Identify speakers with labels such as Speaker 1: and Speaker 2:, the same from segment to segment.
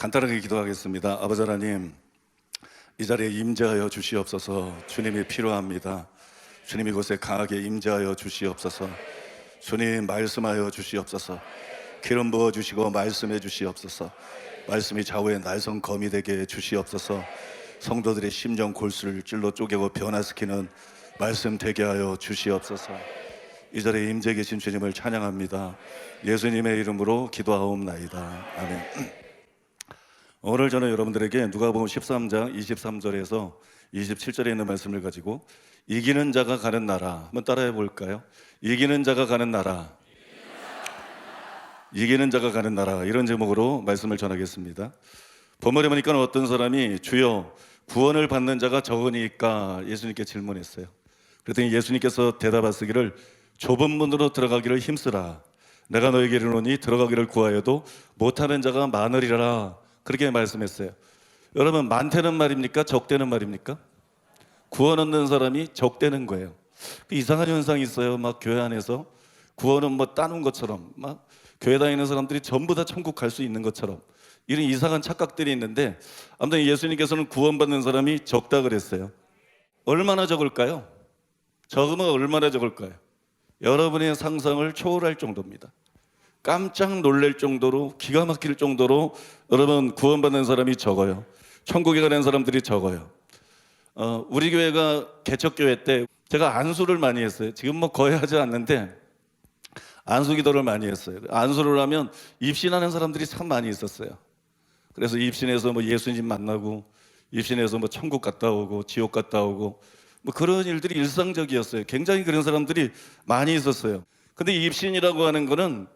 Speaker 1: 간단하게 기도하겠습니다. 아버지 하나님, 이 자리에 임재하여 주시옵소서. 주님이 필요합니다. 주님 이곳에 강하게 임재하여 주시옵소서. 주님 말씀하여 주시옵소서. 기름 부어 주시고 말씀해 주시옵소서. 말씀이 좌우의 날선 검이 되게 주시옵소서. 성도들의 심정 골수를 찔러 쪼개고 변화시키는 말씀 되게 하여 주시옵소서. 이 자리에 임재 계신 주님을 찬양합니다. 예수님의 이름으로 기도하옵나이다. 아멘. 오늘 저는 여러분들에게 누가복음 13장 23절에서 27절에 있는 말씀을 가지고 이기는 자가 가는 나라 한번 따라해 볼까요? 이기는 자가 가는 나라, 이기는 자가 가는 나라, 이런 제목으로 말씀을 전하겠습니다. 본문에 보니까 어떤 사람이 주여 구원을 받는 자가 적으니까 예수님께 질문했어요. 그랬더니 예수님께서 대답하시기를 좁은 문으로 들어가기를 힘쓰라. 내가 너에게 이르노니 들어가기를 구하여도 못하는 자가 많으리라. 그렇게 말씀했어요. 여러분, 많다는 말입니까? 적다는 말입니까? 구원 얻는 사람이 적다는 거예요. 이상한 현상이 있어요. 막 교회 안에서 구원은 뭐 따는 것처럼, 막 교회 다니는 사람들이 전부 다 천국 갈 수 있는 것처럼 이런 이상한 착각들이 있는데, 아무튼 예수님께서는 구원받는 사람이 적다 그랬어요. 얼마나 적을까요? 적으면 얼마나 적을까요? 여러분의 상상을 초월할 정도입니다. 깜짝 놀랄 정도로, 기가 막힐 정도로 여러분 구원받는 사람이 적어요. 천국에 가는 사람들이 적어요. 우리 교회가 개척교회 때 제가 안수를 많이 했어요. 지금 뭐 거의 하지 않는데 안수 기도를 많이 했어요. 안수를 하면 입신하는 사람들이 참 많이 있었어요. 그래서 입신해서 뭐 예수님 만나고, 입신해서 뭐 천국 갔다 오고 지옥 갔다 오고, 뭐 그런 일들이 일상적이었어요. 굉장히 그런 사람들이 많이 있었어요. 근데 입신이라고 하는 거는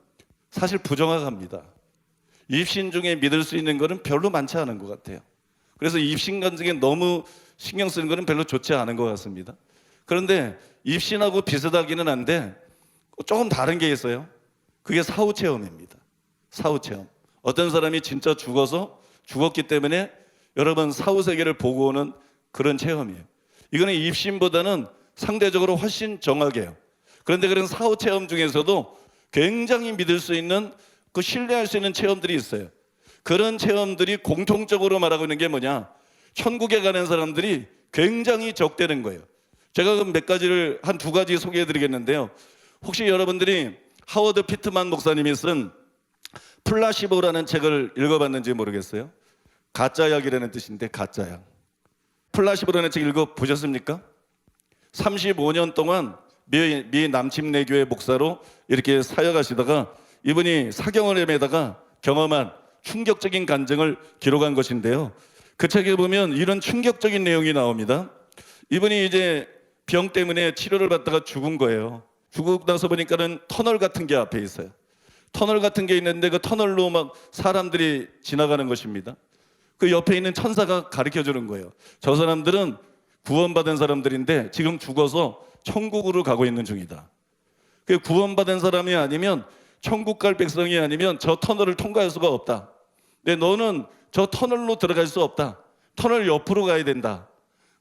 Speaker 1: 사실 부정확합니다. 입신 중에 믿을 수 있는 거는 별로 많지 않은 것 같아요. 그래서 입신 간증에 너무 신경 쓰는 거는 별로 좋지 않은 것 같습니다. 그런데 입신하고 비슷하기는 한데 조금 다른 게 있어요. 그게 사후 체험입니다. 사후 체험. 어떤 사람이 진짜 죽었기 때문에 여러분 사후 세계를 보고 오는 그런 체험이에요. 이거는 입신보다는 상대적으로 훨씬 정확해요. 그런데 그런 사후 체험 중에서도 굉장히 믿을 수 있는, 그 신뢰할 수 있는 체험들이 있어요. 그런 체험들이 공통적으로 말하고 있는 게 뭐냐? 천국에 가는 사람들이 굉장히 적다는 거예요. 제가 그럼 몇 가지를, 한 두 가지 소개해 드리겠는데요. 혹시 여러분들이 하워드 피트만 목사님이 쓴 플라시보라는 책을 읽어봤는지 모르겠어요. 가짜약이라는 뜻인데, 가짜약. 플라시보라는 책 읽어보셨습니까? 35년 동안 미 남침내교회 목사로 이렇게 사역하시다가 이분이 사경험에다가 경험한 충격적인 간증을 기록한 것인데요. 그 책에 보면 이런 충격적인 내용이 나옵니다. 이분이 이제 병 때문에 치료를 받다가 죽은 거예요. 죽고 나서 보니까는 터널 같은 게 앞에 있어요. 터널 같은 게 있는데 그 터널로 막 사람들이 지나가는 것입니다. 그 옆에 있는 천사가 가르쳐 주는 거예요. 저 사람들은 구원받은 사람들인데 지금 죽어서 천국으로 가고 있는 중이다. 그 구원받은 사람이 아니면, 천국 갈 백성이 아니면 저 터널을 통과할 수가 없다. 근데 너는 저 터널로 들어갈 수 없다. 터널 옆으로 가야 된다.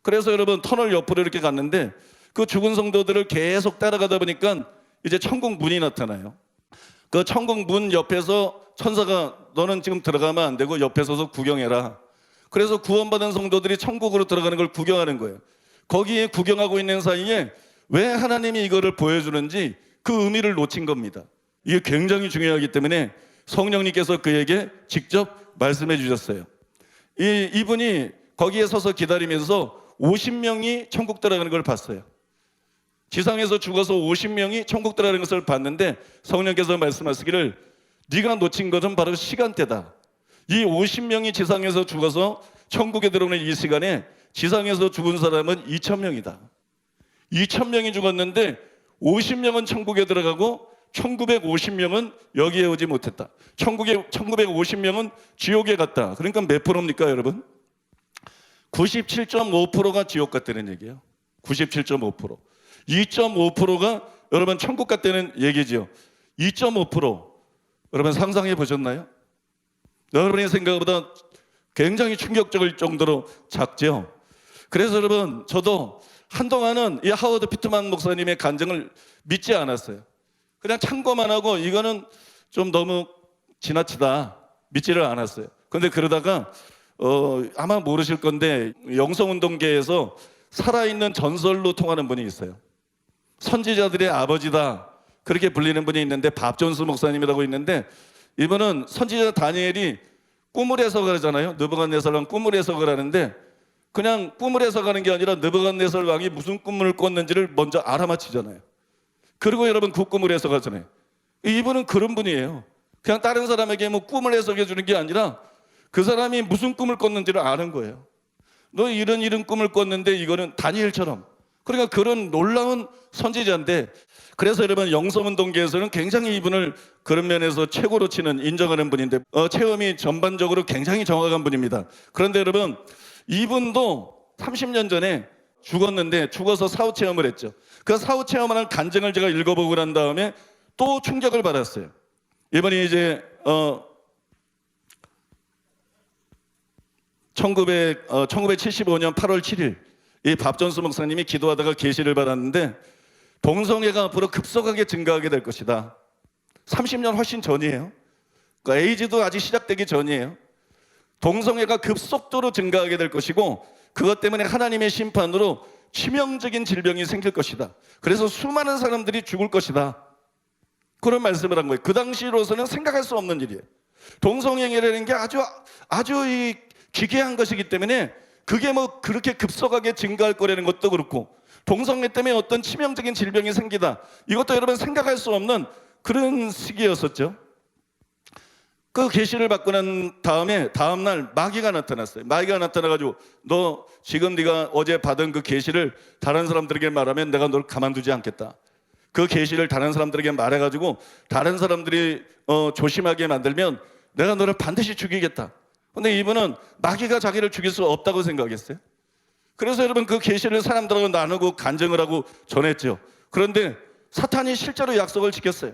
Speaker 1: 그래서 여러분 터널 옆으로 이렇게 갔는데 그 죽은 성도들을 계속 따라가다 보니까 이제 천국 문이 나타나요. 그 천국 문 옆에서 천사가 너는 지금 들어가면 안 되고 옆에 서서 구경해라. 그래서 구원받은 성도들이 천국으로 들어가는 걸 구경하는 거예요. 거기에 구경하고 있는 사이에 왜 하나님이 이거를 보여주는지 그 의미를 놓친 겁니다. 이게 굉장히 중요하기 때문에 성령님께서 그에게 직접 말씀해 주셨어요. 이분이 거기에 서서 기다리면서 50명이 천국 들어가는 걸 봤어요. 지상에서 죽어서 50명이 천국 들어가는 것을 봤는데 성령께서 말씀하시기를 네가 놓친 것은 바로 시간대다. 이 50명이 지상에서 죽어서 천국에 들어오는 이 시간에 지상에서 죽은 사람은 2,000명이다. 2,000명이 죽었는데 50명은 천국에 들어가고 1950명은 여기에 오지 못했다. 1950명은 지옥에 갔다. 그러니까 몇 프로입니까 여러분? 97.5%가 지옥 갔다는 얘기예요. 97.5%. 2.5%가 여러분 천국 갔다는 얘기죠. 2.5%. 여러분 상상해 보셨나요? 여러분의 생각보다 굉장히 충격적일 정도로 작죠. 그래서 여러분 저도 한동안은 이 하워드 피트만 목사님의 간증을 믿지 않았어요. 그냥 참고만 하고 이거는 좀 너무 지나치다 믿지를 않았어요. 근데 그러다가 아마 모르실 건데 영성운동계에서 살아있는 전설로 통하는 분이 있어요. 선지자들의 아버지다 그렇게 불리는 분이 있는데 밥존스 목사님이라고 있는데, 이분은 선지자 다니엘이 꿈을 해석을 하잖아요. 느부갓네살 왕 꿈을 해석을 하는데 그냥 꿈을 해석하는 게 아니라 느부갓네살 왕이 무슨 꿈을 꿨는지를 먼저 알아맞히잖아요. 그리고 여러분 그 꿈을 해석하잖아요. 이분은 그런 분이에요. 그냥 다른 사람에게 뭐 꿈을 해석해 주는 게 아니라 그 사람이 무슨 꿈을 꿨는지를 아는 거예요. 너 이런 꿈을 꿨는데 이거는 다니엘처럼. 그러니까 그런 놀라운 선지자인데, 그래서 여러분 영성운동계에서는 굉장히 이분을 그런 면에서 최고로 치는 인정하는 분인데 체험이 전반적으로 굉장히 정확한 분입니다. 그런데 여러분 이분도 30년 전에 죽었는데 죽어서 사후 체험을 했죠. 그 사후 체험하는 간증을 제가 읽어보고 난 다음에 또 충격을 받았어요. 이번에 이제 1975년 8월 7일 이 밥존스 목사님이 기도하다가 계시를 받았는데 동성애가 앞으로 급속하게 증가하게 될 것이다. 30년 훨씬 전이에요. 그러니까 에이즈도 아직 시작되기 전이에요. 동성애가 급속도로 증가하게 될 것이고 그것 때문에 하나님의 심판으로 치명적인 질병이 생길 것이다. 그래서 수많은 사람들이 죽을 것이다. 그런 말씀을 한 거예요. 그 당시로서는 생각할 수 없는 일이에요. 동성애라는 게 아주 이 기괴한 것이기 때문에 그게 뭐 그렇게 급속하게 증가할 거라는 것도 그렇고 동성애 때문에 어떤 치명적인 질병이 생기다, 이것도 여러분 생각할 수 없는 그런 시기였었죠. 그 계시를 받고 난 다음에 다음날 마귀가 나타났어요. 마귀가 나타나가지고 너 지금 네가 어제 받은 그 계시를 다른 사람들에게 말하면 내가 널 가만두지 않겠다. 그 계시를 다른 사람들에게 말해가지고 다른 사람들이 조심하게 만들면 내가 너를 반드시 죽이겠다. 근데 이분은 마귀가 자기를 죽일 수 없다고 생각했어요. 그래서 여러분 그 계시를 사람들하고 나누고 간증을 하고 전했죠. 그런데 사탄이 실제로 약속을 지켰어요.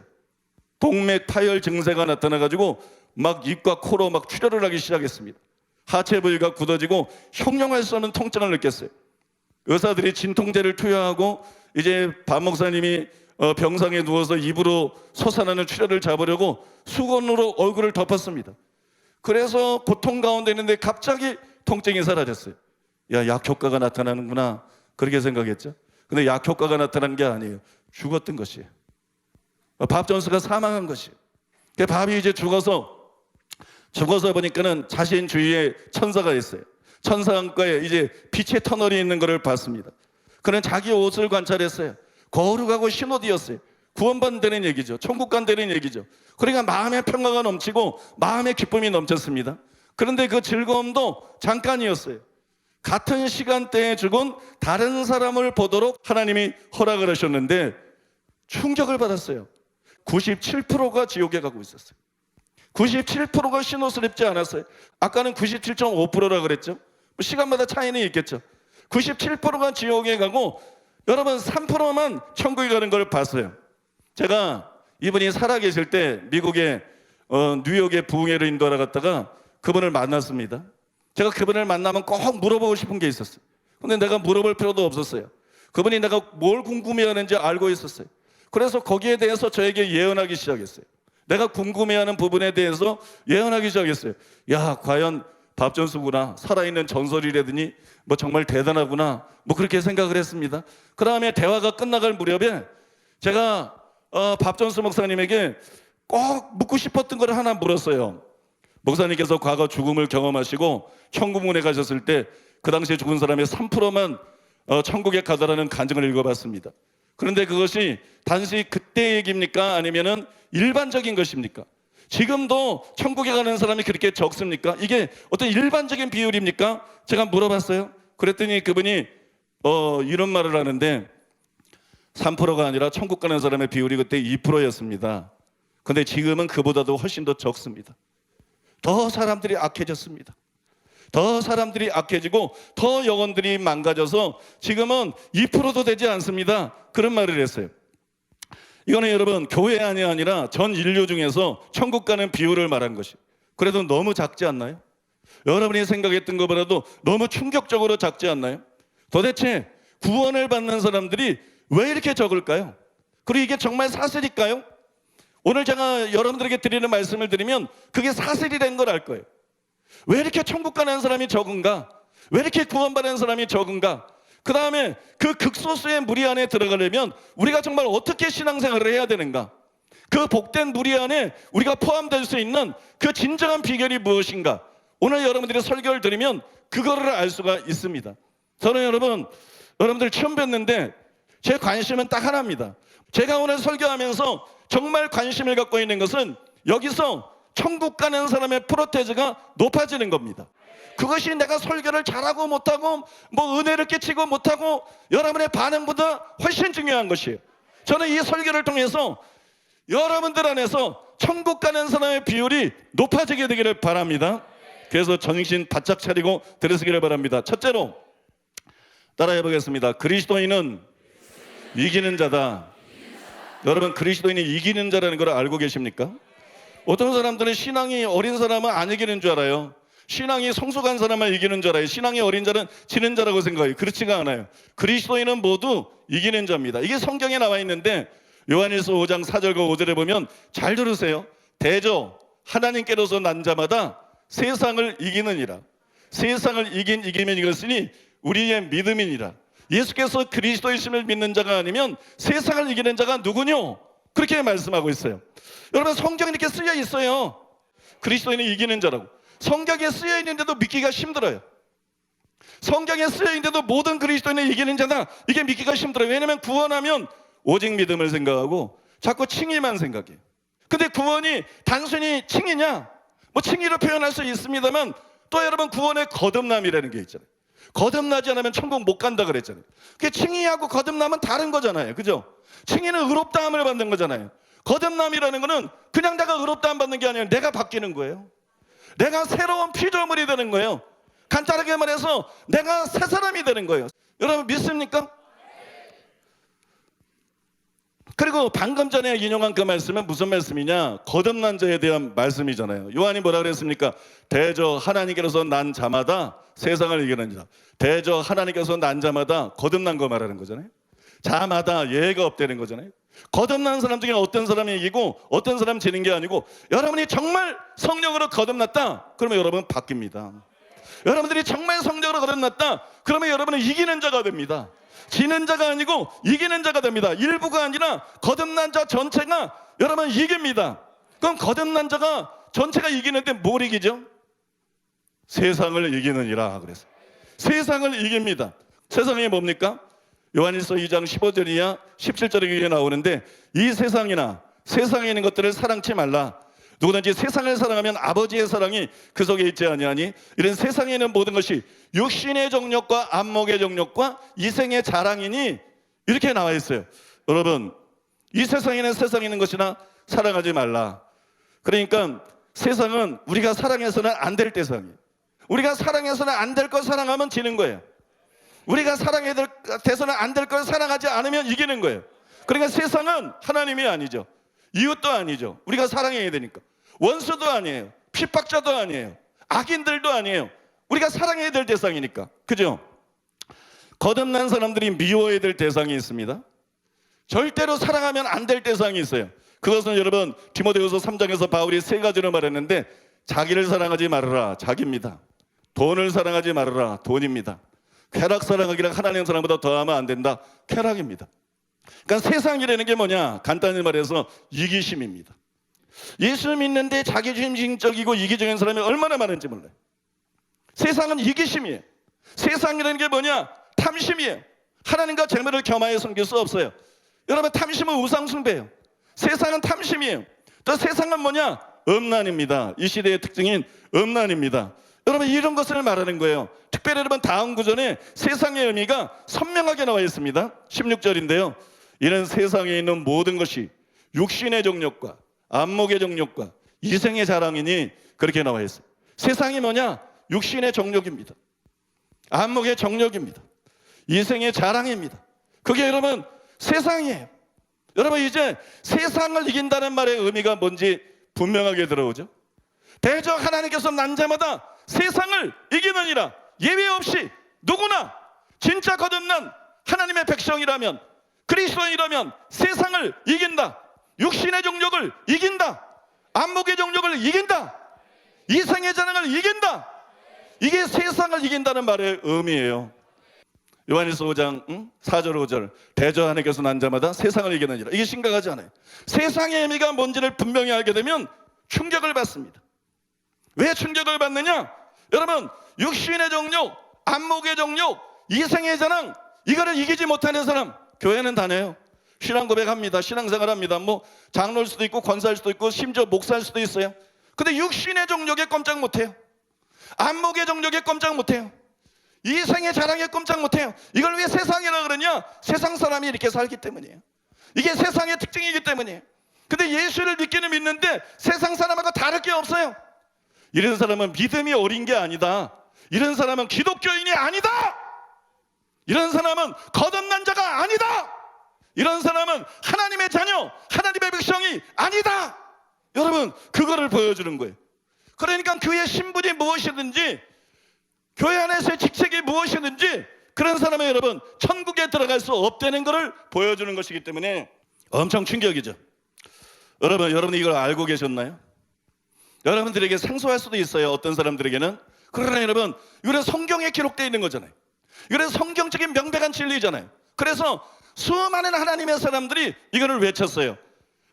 Speaker 1: 동맥 파열 증세가 나타나가지고 막 입과 코로 막 출혈을 하기 시작했습니다. 하체 부위가 굳어지고 형용할 수 없는 통증을 느꼈어요. 의사들이 진통제를 투여하고 이제 박 목사님이 병상에 누워서 입으로 솟아나는 출혈을 잡으려고 수건으로 얼굴을 덮었습니다. 그래서 고통 가운데 있는데 갑자기 통증이 사라졌어요. 야, 약효과가 나타나는구나 그렇게 생각했죠. 근데 약효과가 나타난 게 아니에요. 죽었던 것이에요. 밥 존스가 사망한 것이에요. 밥이 이제 죽어서 보니까는 자신 주위에 천사가 있어요. 천사 안과에 이제 빛의 터널이 있는 것을 봤습니다. 그는 자기 옷을 관찰했어요. 거룩하고 흰 옷이었어요. 구원받는 얘기죠. 천국 간다는 얘기죠. 그러니까 마음의 평화가 넘치고 마음의 기쁨이 넘쳤습니다. 그런데 그 즐거움도 잠깐이었어요. 같은 시간대에 죽은 다른 사람을 보도록 하나님이 허락을 하셨는데 충격을 받았어요. 97%가 지옥에 가고 있었어요. 97%가 흰옷을 입지 않았어요. 아까는 97.5%라 그랬죠. 시간마다 차이는 있겠죠. 97%가 지옥에 가고 여러분 3%만 천국에 가는 걸 봤어요. 제가 이분이 살아계실 때 미국의 뉴욕의 부흥회를 인도하러 갔다가 그분을 만났습니다. 제가 그분을 만나면 꼭 물어보고 싶은 게 있었어요. 근데 내가 물어볼 필요도 없었어요. 그분이 내가 뭘 궁금해하는지 알고 있었어요. 그래서 거기에 대해서 저에게 예언하기 시작했어요. 내가 궁금해하는 부분에 대해서 예언하기 시작했어요. 야, 과연 밥 존스구나, 살아있는 전설이라더니 뭐 정말 대단하구나, 뭐 그렇게 생각을 했습니다. 그 다음에 대화가 끝나갈 무렵에 제가 밥 존스 목사님에게 꼭 묻고 싶었던 걸 하나 물었어요. 목사님께서 과거 죽음을 경험하시고 천국문에 가셨을 때 그 당시에 죽은 사람의 3%만 천국에 가더라는 간증을 읽어봤습니다. 그런데 그것이 단지 그때 얘기입니까? 아니면은 일반적인 것입니까? 지금도 천국에 가는 사람이 그렇게 적습니까? 이게 어떤 일반적인 비율입니까? 제가 물어봤어요. 그랬더니 그분이 이런 말을 하는데 3%가 아니라 천국 가는 사람의 비율이 그때 2%였습니다. 근데 지금은 그보다도 훨씬 더 적습니다. 더 사람들이 악해졌습니다. 더 사람들이 악해지고 더 영혼들이 망가져서 지금은 2%도 되지 않습니다. 그런 말을 했어요. 이거는 여러분 교회 안이 아니라 전 인류 중에서 천국 가는 비율을 말한 것이. 그래도 너무 작지 않나요? 여러분이 생각했던 것보다도 너무 충격적으로 작지 않나요? 도대체 구원을 받는 사람들이 왜 이렇게 적을까요? 그리고 이게 정말 사실일까요? 오늘 제가 여러분들에게 드리는 말씀을 드리면 그게 사실이라는 걸 알 거예요. 왜 이렇게 천국 가는 사람이 적은가? 왜 이렇게 구원받는 사람이 적은가? 그 다음에 그 극소수의 무리 안에 들어가려면 우리가 정말 어떻게 신앙생활을 해야 되는가? 그 복된 무리 안에 우리가 포함될 수 있는 그 진정한 비결이 무엇인가? 오늘 여러분들이 설교를 들으면 그거를 알 수가 있습니다. 저는 여러분들 처음 뵀는데 제 관심은 딱 하나입니다. 제가 오늘 설교하면서 정말 관심을 갖고 있는 것은 여기서 천국 가는 사람의 프로테이지가 높아지는 겁니다. 그것이 내가 설교를 잘하고 못하고 뭐 은혜를 끼치고 못하고 여러분의 반응보다 훨씬 중요한 것이에요. 저는 이 설교를 통해서 여러분들 안에서 천국 가는 사람의 비율이 높아지게 되기를 바랍니다. 그래서 정신 바짝 차리고 들으시기를 바랍니다. 첫째로 따라해 보겠습니다. 그리스도인은 이기는 자다. 여러분, 그리스도인이 이기는 자라는 걸 알고 계십니까? 어떤 사람들은 신앙이 어린 사람은 안 이기는 줄 알아요. 신앙이 성숙한 사람만 이기는 줄 알아요. 신앙이 어린 자는 지는 자라고 생각해요. 그렇지가 않아요. 그리스도인은 모두 이기는 자입니다. 이게 성경에 나와 있는데 요한일서 5장 4절과 5절에 보면 잘 들으세요. 대저 하나님께로서 난 자마다 세상을 이기느니라. 세상을 이기면 이것이니 우리의 믿음이니라. 예수께서 그리스도이심을 믿는 자가 아니면 세상을 이기는 자가 누구뇨? 그렇게 말씀하고 있어요. 여러분, 성경에 이렇게 쓰여 있어요. 그리스도인은 이기는 자라고. 성경에 쓰여 있는데도 믿기가 힘들어요. 성경에 쓰여 있는데도 모든 그리스도인은 이기는 자다. 이게 믿기가 힘들어요. 왜냐하면 구원하면 오직 믿음을 생각하고 자꾸 칭의만 생각해요. 근데 구원이 단순히 칭의냐? 뭐 칭의로 표현할 수 있습니다만 또 여러분, 구원의 거듭남이라는 게 있잖아요. 거듭나지 않으면 천국 못 간다 그랬잖아요. 그게 칭의하고 거듭남은 다른 거잖아요. 그죠? 칭의는 의롭다함을 받는 거잖아요. 거듭남이라는 거는 그냥 내가 의롭다함 받는 게 아니라 내가 바뀌는 거예요. 내가 새로운 피조물이 되는 거예요. 간단하게 말해서 내가 새 사람이 되는 거예요. 여러분 믿습니까? 그리고 방금 전에 인용한 그 말씀은 무슨 말씀이냐? 거듭난 자에 대한 말씀이잖아요. 요한이 뭐라 그랬습니까? 대저 하나님께로서 난 자마다 세상을 이기느니라. 대저 하나님께서 난 자마다 거듭난 거 말하는 거잖아요. 자마다 예외가 없다는 거잖아요. 거듭난 사람 중에 어떤 사람이 이기고 어떤 사람 지는 게 아니고 여러분이 정말 성령으로 거듭났다 그러면 여러분 바뀝니다. 여러분들이 정말 성령으로 거듭났다 그러면 여러분은 이기는 자가 됩니다. 지는 자가 아니고 이기는 자가 됩니다. 일부가 아니라 거듭난 자 전체가 여러분 이깁니다. 그럼 거듭난 자가 전체가 이기는데 뭘 이기죠? 세상을 이기느니라 그래서 세상을 이깁니다. 세상이 뭡니까? 요한일서 2장 15절이야 17절에 나오는데 이 세상이나 세상에 있는 것들을 사랑치 말라. 누구든지 세상을 사랑하면 아버지의 사랑이 그 속에 있지 아니하니 이런 세상에 있는 모든 것이 육신의 정욕과 안목의 정욕과 이생의 자랑이니 이렇게 나와 있어요. 여러분, 이 세상에는 세상에 있는 것이나 사랑하지 말라. 그러니까 세상은 우리가 사랑해서는 안 될 대상이에요. 우리가 사랑해서는 안 될 걸 사랑하면 지는 거예요. 우리가 사랑해서는 안 될 걸 사랑하지 않으면 이기는 거예요. 그러니까 세상은 하나님이 아니죠. 이웃도 아니죠. 우리가 사랑해야 되니까. 원수도 아니에요. 핍박자도 아니에요. 악인들도 아니에요. 우리가 사랑해야 될 대상이니까. 그죠? 거듭난 사람들이 미워해야 될 대상이 있습니다. 절대로 사랑하면 안 될 대상이 있어요. 그것은 여러분 디모데후서 3장에서 바울이 세 가지로 말했는데 자기를 사랑하지 말아라. 자기입니다. 돈을 사랑하지 말아라. 돈입니다. 쾌락 사랑하기랑 하나님 사랑보다 더하면 안 된다. 쾌락입니다. 그러니까 세상이라는 게 뭐냐? 간단히 말해서 이기심입니다. 예수 믿는데 자기중심적이고 이기적인 사람이 얼마나 많은지 몰라요. 세상은 이기심이에요. 세상이라는 게 뭐냐? 탐심이에요. 하나님과 재물을 겸하여 섬길 수 없어요. 여러분, 탐심은 우상숭배예요. 세상은 탐심이에요. 또 세상은 뭐냐? 음란입니다. 이 시대의 특징인 음란입니다. 여러분, 이런 것을 말하는 거예요. 특별히 여러분 다음 구절에 세상의 의미가 선명하게 나와 있습니다. 16절인데요. 이는 세상에 있는 모든 것이 육신의 정욕과 안목의 정욕과 이생의 자랑이니 그렇게 나와 있어요. 세상이 뭐냐? 육신의 정욕입니다. 안목의 정욕입니다. 이생의 자랑입니다. 그게 여러분 세상이에요. 여러분 이제 세상을 이긴다는 말의 의미가 뭔지 분명하게 들어오죠. 대저 하나님께서 난 자마다 세상을 이기느니라. 예외 없이 누구나 진짜 거듭난 하나님의 백성이라면 그리스도인이라면 세상을 이긴다. 육신의 정욕을 이긴다. 안목의 정욕을 이긴다. 이생의 자랑을 이긴다. 이게 세상을 이긴다는 말의 의미예요. 요한일서 5장 4절 5절 대저 하나님께서 난 자마다 세상을 이기느니라. 이게 심각하지 않아요. 세상의 의미가 뭔지를 분명히 알게 되면 충격을 받습니다. 왜 충격을 받느냐? 여러분, 육신의 정욕, 안목의 정욕, 이생의 자랑, 이거를 이기지 못하는 사람 교회는 다녀요. 신앙 고백합니다. 신앙생활합니다. 뭐 장로일 수도 있고 권사일 수도 있고 심지어 목사일 수도 있어요. 근데 육신의 정욕에 꼼짝 못해요. 안목의 정욕에 꼼짝 못해요. 이생의 자랑에 꼼짝 못해요. 이걸 왜 세상이라 그러냐? 세상 사람이 이렇게 살기 때문이에요. 이게 세상의 특징이기 때문이에요. 근데 예수를 믿기는 믿는데 세상 사람하고 다를 게 없어요. 이런 사람은 믿음이 어린 게 아니다. 이런 사람은 기독교인이 아니다. 이런 사람은 거듭난 자가 아니다. 이런 사람은 하나님의 자녀, 하나님의 백성이 아니다. 여러분, 그거를 보여주는 거예요. 그러니까 그의 신분이 무엇이든지, 교회 안에서의 직책이 무엇이든지 그런 사람은 여러분 천국에 들어갈 수 없다는 것을 보여주는 것이기 때문에 엄청 충격이죠. 여러분 이걸 알고 계셨나요? 여러분들에게 생소할 수도 있어요. 어떤 사람들에게는. 그러나 여러분, 이건 성경에 기록되어 있는 거잖아요. 이건 성경적인 명백한 진리잖아요. 그래서 수많은 하나님의 사람들이 이거를 외쳤어요.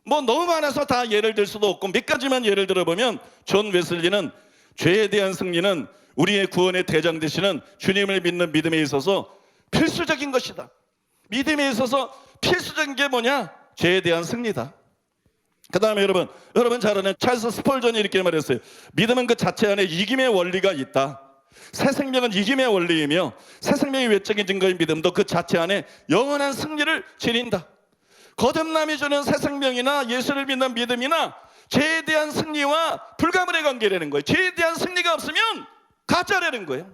Speaker 1: 뭐 너무 많아서 다 예를 들 수도 없고 몇 가지만 예를 들어보면, 존 웨슬리는 죄에 대한 승리는 우리의 구원의 대장 되시는 주님을 믿는 믿음에 있어서 필수적인 것이다. 믿음에 있어서 필수적인 게 뭐냐? 죄에 대한 승리다. 그 다음에 여러분 잘 아는 찰스 스펄전이 이렇게 말했어요. 믿음은 그 자체 안에 이김의 원리가 있다. 새 생명은 이김의 원리이며 새 생명의 외적인 증거인 믿음도 그 자체 안에 영원한 승리를 지닌다. 거듭남이 주는 새 생명이나 예수를 믿는 믿음이나 죄에 대한 승리와 불가분의 관계라는 거예요. 죄에 대한 승리가 없으면 가짜라는 거예요.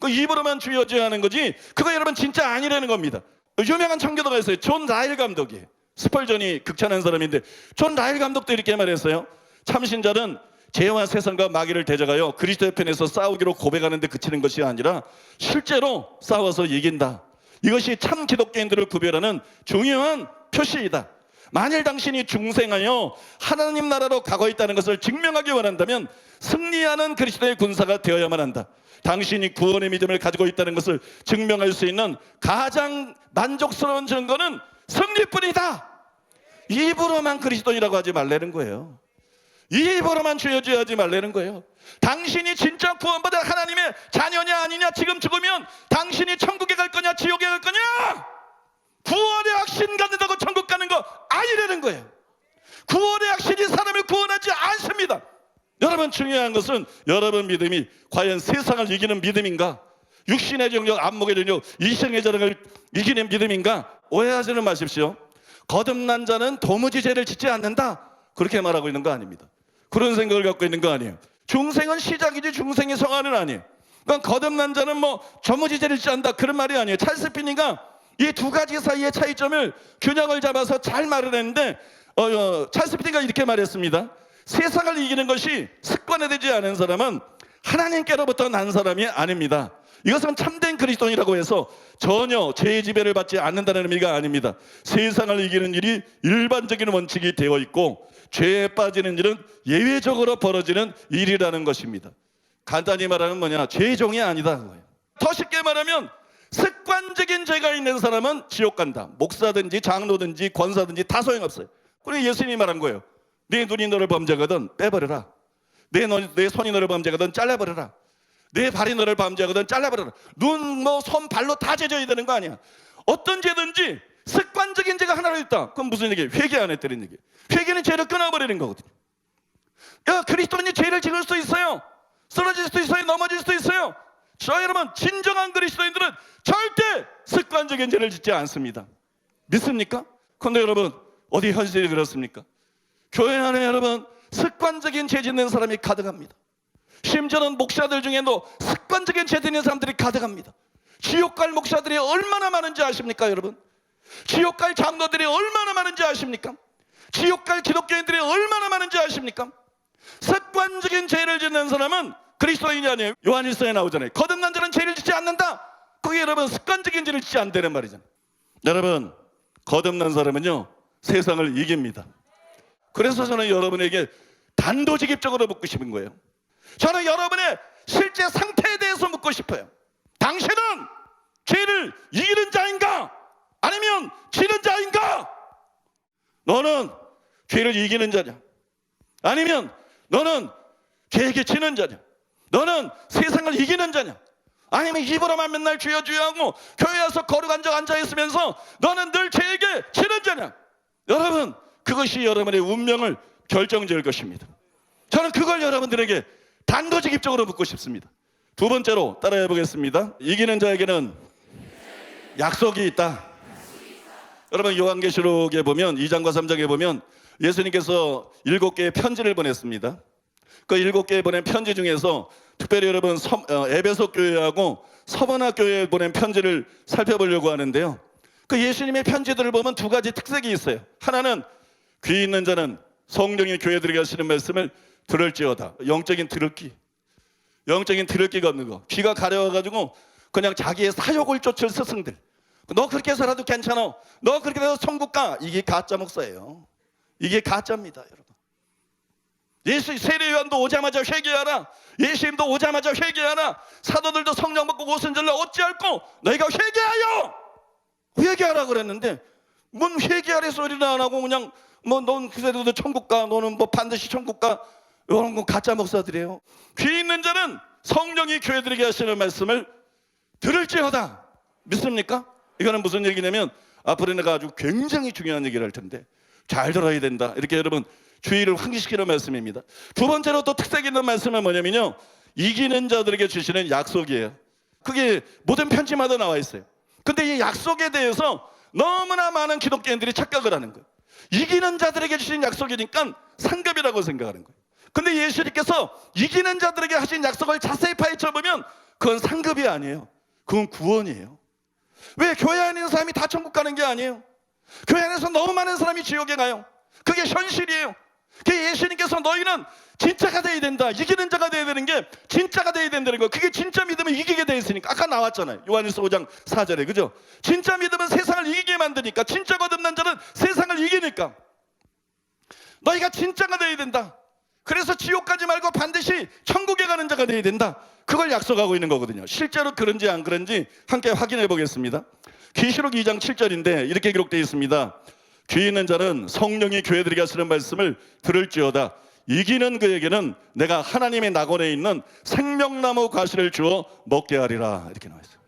Speaker 1: 그 입으로만 주여져하는 거지 그거 여러분 진짜 아니라는 겁니다. 유명한 청교도가 있어요. 존 라일 감독이에요. 스펄전이 극찬한 사람인데 존 라일 감독도 이렇게 말했어요. 참신자는 죄와 세상과 마귀를 대적하여 그리스도의 편에서 싸우기로 고백하는 데 그치는 것이 아니라 실제로 싸워서 이긴다. 이것이 참 기독교인들을 구별하는 중요한 표시이다. 만일 당신이 중생하여 하나님 나라로 가고 있다는 것을 증명하기 원한다면 승리하는 그리스도의 군사가 되어야만 한다. 당신이 구원의 믿음을 가지고 있다는 것을 증명할 수 있는 가장 만족스러운 증거는 승리뿐이다. 입으로만 그리스도인이라고 하지 말라는 거예요. 입으로만 주여져야 하지 말라는 거예요. 당신이 진짜 구원받은 하나님의 자녀냐 아니냐, 지금 죽으면 당신이 천국에 갈 거냐 지옥에 갈 거냐, 구원의 확신 갖는다고 천국 가는 거 아니라는 거예요. 구원의 확신이 사람을 구원하지 않습니다. 여러분, 중요한 것은 여러분 믿음이 과연 세상을 이기는 믿음인가, 육신의 정욕, 안목의 정욕, 이생의 자랑을 이기는 믿음인가. 오해하지는 마십시오. 거듭난 자는 도무지 죄를 짓지 않는다, 그렇게 말하고 있는 거 아닙니다. 그런 생각을 갖고 있는 거 아니에요. 중생은 시작이지 중생이 성화는 아니에요. 그러니까 거듭난 자는 뭐 도무지 죄를 짓지 않는다, 그런 말이 아니에요. 찰스 피니가 이 두 가지 사이의 차이점을 균형을 잡아서 잘 말을 했는데 찰스 피니가 이렇게 말했습니다. 세상을 이기는 것이 습관화되지 않은 사람은 하나님께로부터 난 사람이 아닙니다. 이것은 참된 그리스도인이라고 해서 전혀 죄의 지배를 받지 않는다는 의미가 아닙니다. 세상을 이기는 일이 일반적인 원칙이 되어 있고 죄에 빠지는 일은 예외적으로 벌어지는 일이라는 것입니다. 간단히 말하면 뭐냐, 죄종이 아니다. 더 쉽게 말하면 습관적인 죄가 있는 사람은 지옥 간다. 목사든지 장로든지 권사든지 다 소용없어요. 그리고 예수님이 말한 거예요. 네 눈이 너를 범죄하거든 빼버려라. 내 손이 너를 범죄하거든 잘라버려라. 내 발이 너를 범죄하거든 잘라버려라. 눈, 손, 발로 다 죄져야 되는 거 아니야. 어떤 죄든지 습관적인 죄가 하나로 있다. 그럼 무슨 얘기예요? 회개 안 했다는 얘기예요. 회개는 죄를 끊어버리는 거거든요. 그리스도인이 죄를 지을 수도 있어요. 쓰러질 수도 있어요. 넘어질 수도 있어요. 저 여러분, 진정한 그리스도인들은 절대 습관적인 죄를 짓지 않습니다. 믿습니까? 그런데 여러분, 어디 현실이 그렇습니까? 교회 안에 여러분 습관적인 죄 짓는 사람이 가득합니다. 심지어는 목사들 중에도 습관적인 죄 짓는 사람들이 가득합니다. 지옥 갈 목사들이 얼마나 많은지 아십니까 여러분? 지옥 갈 장로들이 얼마나 많은지 아십니까? 지옥 갈 기독교인들이 얼마나 많은지 아십니까? 습관적인 죄를 짓는 사람은 그리스도인이 아니에요. 요한일서에 나오잖아요. 거듭난 자는 죄를 짓지 않는다. 그게 여러분 습관적인 죄를 짓지 않다는 말이잖아요. 여러분, 거듭난 사람은요 세상을 이깁니다. 그래서 저는 여러분에게 단도직입적으로 묻고 싶은 거예요. 저는 여러분의 실제 상태에 대해서 묻고 싶어요. 당신은 죄를 이기는 자인가? 아니면 지는 자인가? 너는 죄를 이기는 자냐? 아니면 너는 죄에게 지는 자냐? 너는 세상을 이기는 자냐? 아니면 입으로만 맨날 주여 주여 하고 교회 와서 거룩한 적 앉아있으면서 너는 늘 죄에게 지는 자냐? 여러분, 그것이 여러분의 운명을 결정지을 것입니다. 저는 그걸 여러분들에게 단도직입적으로 묻고 싶습니다. 두 번째로 따라해 보겠습니다. 이기는 자에게는 약속이 있다. 여러분, 요한계시록에 보면 2장과 3장에 보면 예수님께서 7개의 편지를 보냈습니다. 그 7개에 보낸 편지 중에서 특별히 여러분 에베소 교회하고 서머나 교회에 보낸 편지를 살펴보려고 하는데요. 그 예수님의 편지들을 보면 두 가지 특색이 있어요. 하나는 귀 있는 자는 성령이 교회들에게 하시는 말씀을 들을지어다. 영적인 들을기가 없는 거. 귀가 가려워가지고 그냥 자기의 사욕을 쫓을 스승들. 너 그렇게 살아도 괜찮아. 너 그렇게 해서 천국 가. 이게 가짜 목사예요. 이게 가짜입니다, 여러분. 예수 세례요한도 오자마자 회개하라. 예수님도 오자마자 회개하라. 사도들도 성령 받고 오순절날 어찌할꼬 너희가 회개하라 그랬는데 뭔 회개하래 소리는 안 하고 그냥 뭐 넌 그래도 천국 가. 너는 뭐 반드시 천국 가. 이런 건 가짜 목사들이에요. 귀 있는 자는 성령이 교회들에게 하시는 말씀을 들을지어다. 믿습니까? 이거는 무슨 얘기냐면 앞으로 내가 아주 굉장히 중요한 얘기를 할 텐데 잘 들어야 된다. 이렇게 여러분 주의를 환기시키는 말씀입니다. 두 번째로 또 특색 있는 말씀은 뭐냐면요, 이기는 자들에게 주시는 약속이에요. 그게 모든 편지마다 나와 있어요. 근데 이 약속에 대해서 너무나 많은 기독교인들이 착각을 하는 거예요. 이기는 자들에게 주신 약속이니까 상급이라고 생각하는 거예요. 근데 예수님께서 이기는 자들에게 하신 약속을 자세히 파헤쳐보면 그건 상급이 아니에요. 그건 구원이에요. 왜 교회 안에 있는 사람이 다 천국 가는 게 아니에요. 교회 안에서 너무 많은 사람이 지옥에 가요. 그게 현실이에요. 예수님께서 너희는 진짜가 돼야 된다. 이기는 자가 돼야 되는 게 진짜가 돼야 된다는 거. 그게 진짜 믿으면 이기게 돼 있으니까. 아까 나왔잖아요. 요한일서 5장 4절에. 그죠? 진짜 믿으면 세상을 이기게 만드니까. 진짜 거듭난 자는 세상을 이기니까. 너희가 진짜가 돼야 된다. 그래서 지옥 가지 말고 반드시 천국에 가는 자가 돼야 된다. 그걸 약속하고 있는 거거든요. 실제로 그런지 안 그런지 함께 확인해 보겠습니다. 계시록 2장 7절인데 이렇게 기록되어 있습니다. 귀 있는 자는 성령이 교회들에게 하시는 말씀을 들을지어다. 이기는 그에게는 내가 하나님의 낙원에 있는 생명나무 과실을 주어 먹게 하리라. 이렇게 나와 있어요.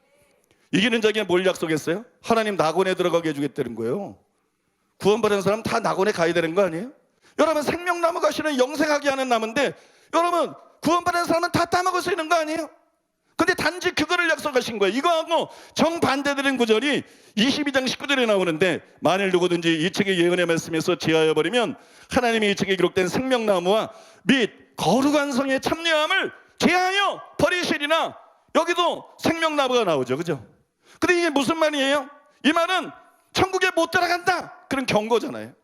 Speaker 1: 이기는 자에게 뭘 약속했어요? 하나님 낙원에 들어가게 해주겠다는 거예요. 구원받은 사람 다 낙원에 가야 되는 거 아니에요? 여러분, 생명나무 과실은 영생하게 하는 나무인데 여러분, 구원받은 사람은 다 따먹을 수 있는 거 아니에요? 근데 단지 그거를 약속하신 거예요. 이거하고 정반대되는 구절이 22장 19절에 나오는데 만일 누구든지 이 책의 예언의 말씀에서 제하여 버리면 하나님이 이 책에 기록된 생명나무와 및 거룩한 성의 참여함을 제하여 버리시리나. 여기도 생명나무가 나오죠. 그죠? 근데 이게 무슨 말이에요? 이 말은 천국에 못 들어간다. 그런 경고잖아요.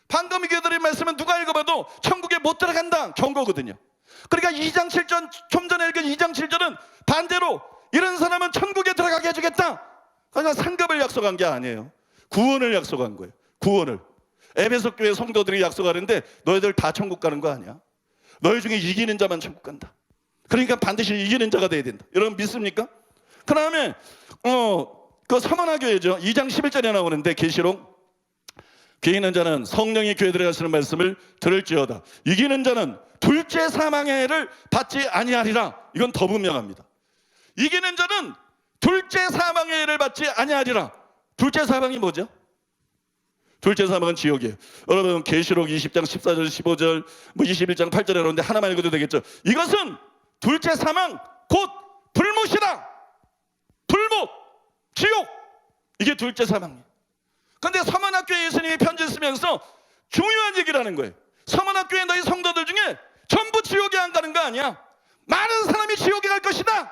Speaker 1: 방금 이 교들의 말씀은 누가 읽어봐도 천국에 못 들어간다. 경고거든요. 그러니까 2장 7절, 좀 전에 읽은 2장 7절은 반대로 이런 사람은 천국에 들어가게 해주겠다. 그러니까 상급을 약속한 게 아니에요. 구원을 약속한 거예요. 구원을. 에베소 교회 성도들이 약속하는데 너희들 다 천국 가는 거 아니야. 너희 중에 이기는 자만 천국 간다. 그러니까 반드시 이기는 자가 돼야 된다. 여러분 믿습니까? 그 다음에 그 서머나 교회죠. 2장 11절에 나오는데 계시록 귀 있는 자는 성령이 교회들에 하시는 말씀을 들을지어다. 이기는 자는 둘째 사망의 해를 받지 아니하리라. 이건 더 분명합니다. 이기는 자는 둘째 사망의 해를 받지 아니하리라. 둘째 사망이 뭐죠? 둘째 사망은 지옥이에요. 여러분 계시록 20장 14절 15절 뭐 21장 8절에 나오는데 하나만 읽어도 되겠죠. 이것은 둘째 사망 곧 불못이다. 불못, 지옥. 이게 둘째 사망이에요. 그런데 서문학교에 예수님이 편지 쓰면서 중요한 얘기를 하는 거예요. 서문학교에 너희 성도들 중에 전부 지옥에 안 가는 거 아니야. 많은 사람이 지옥에 갈 것이다.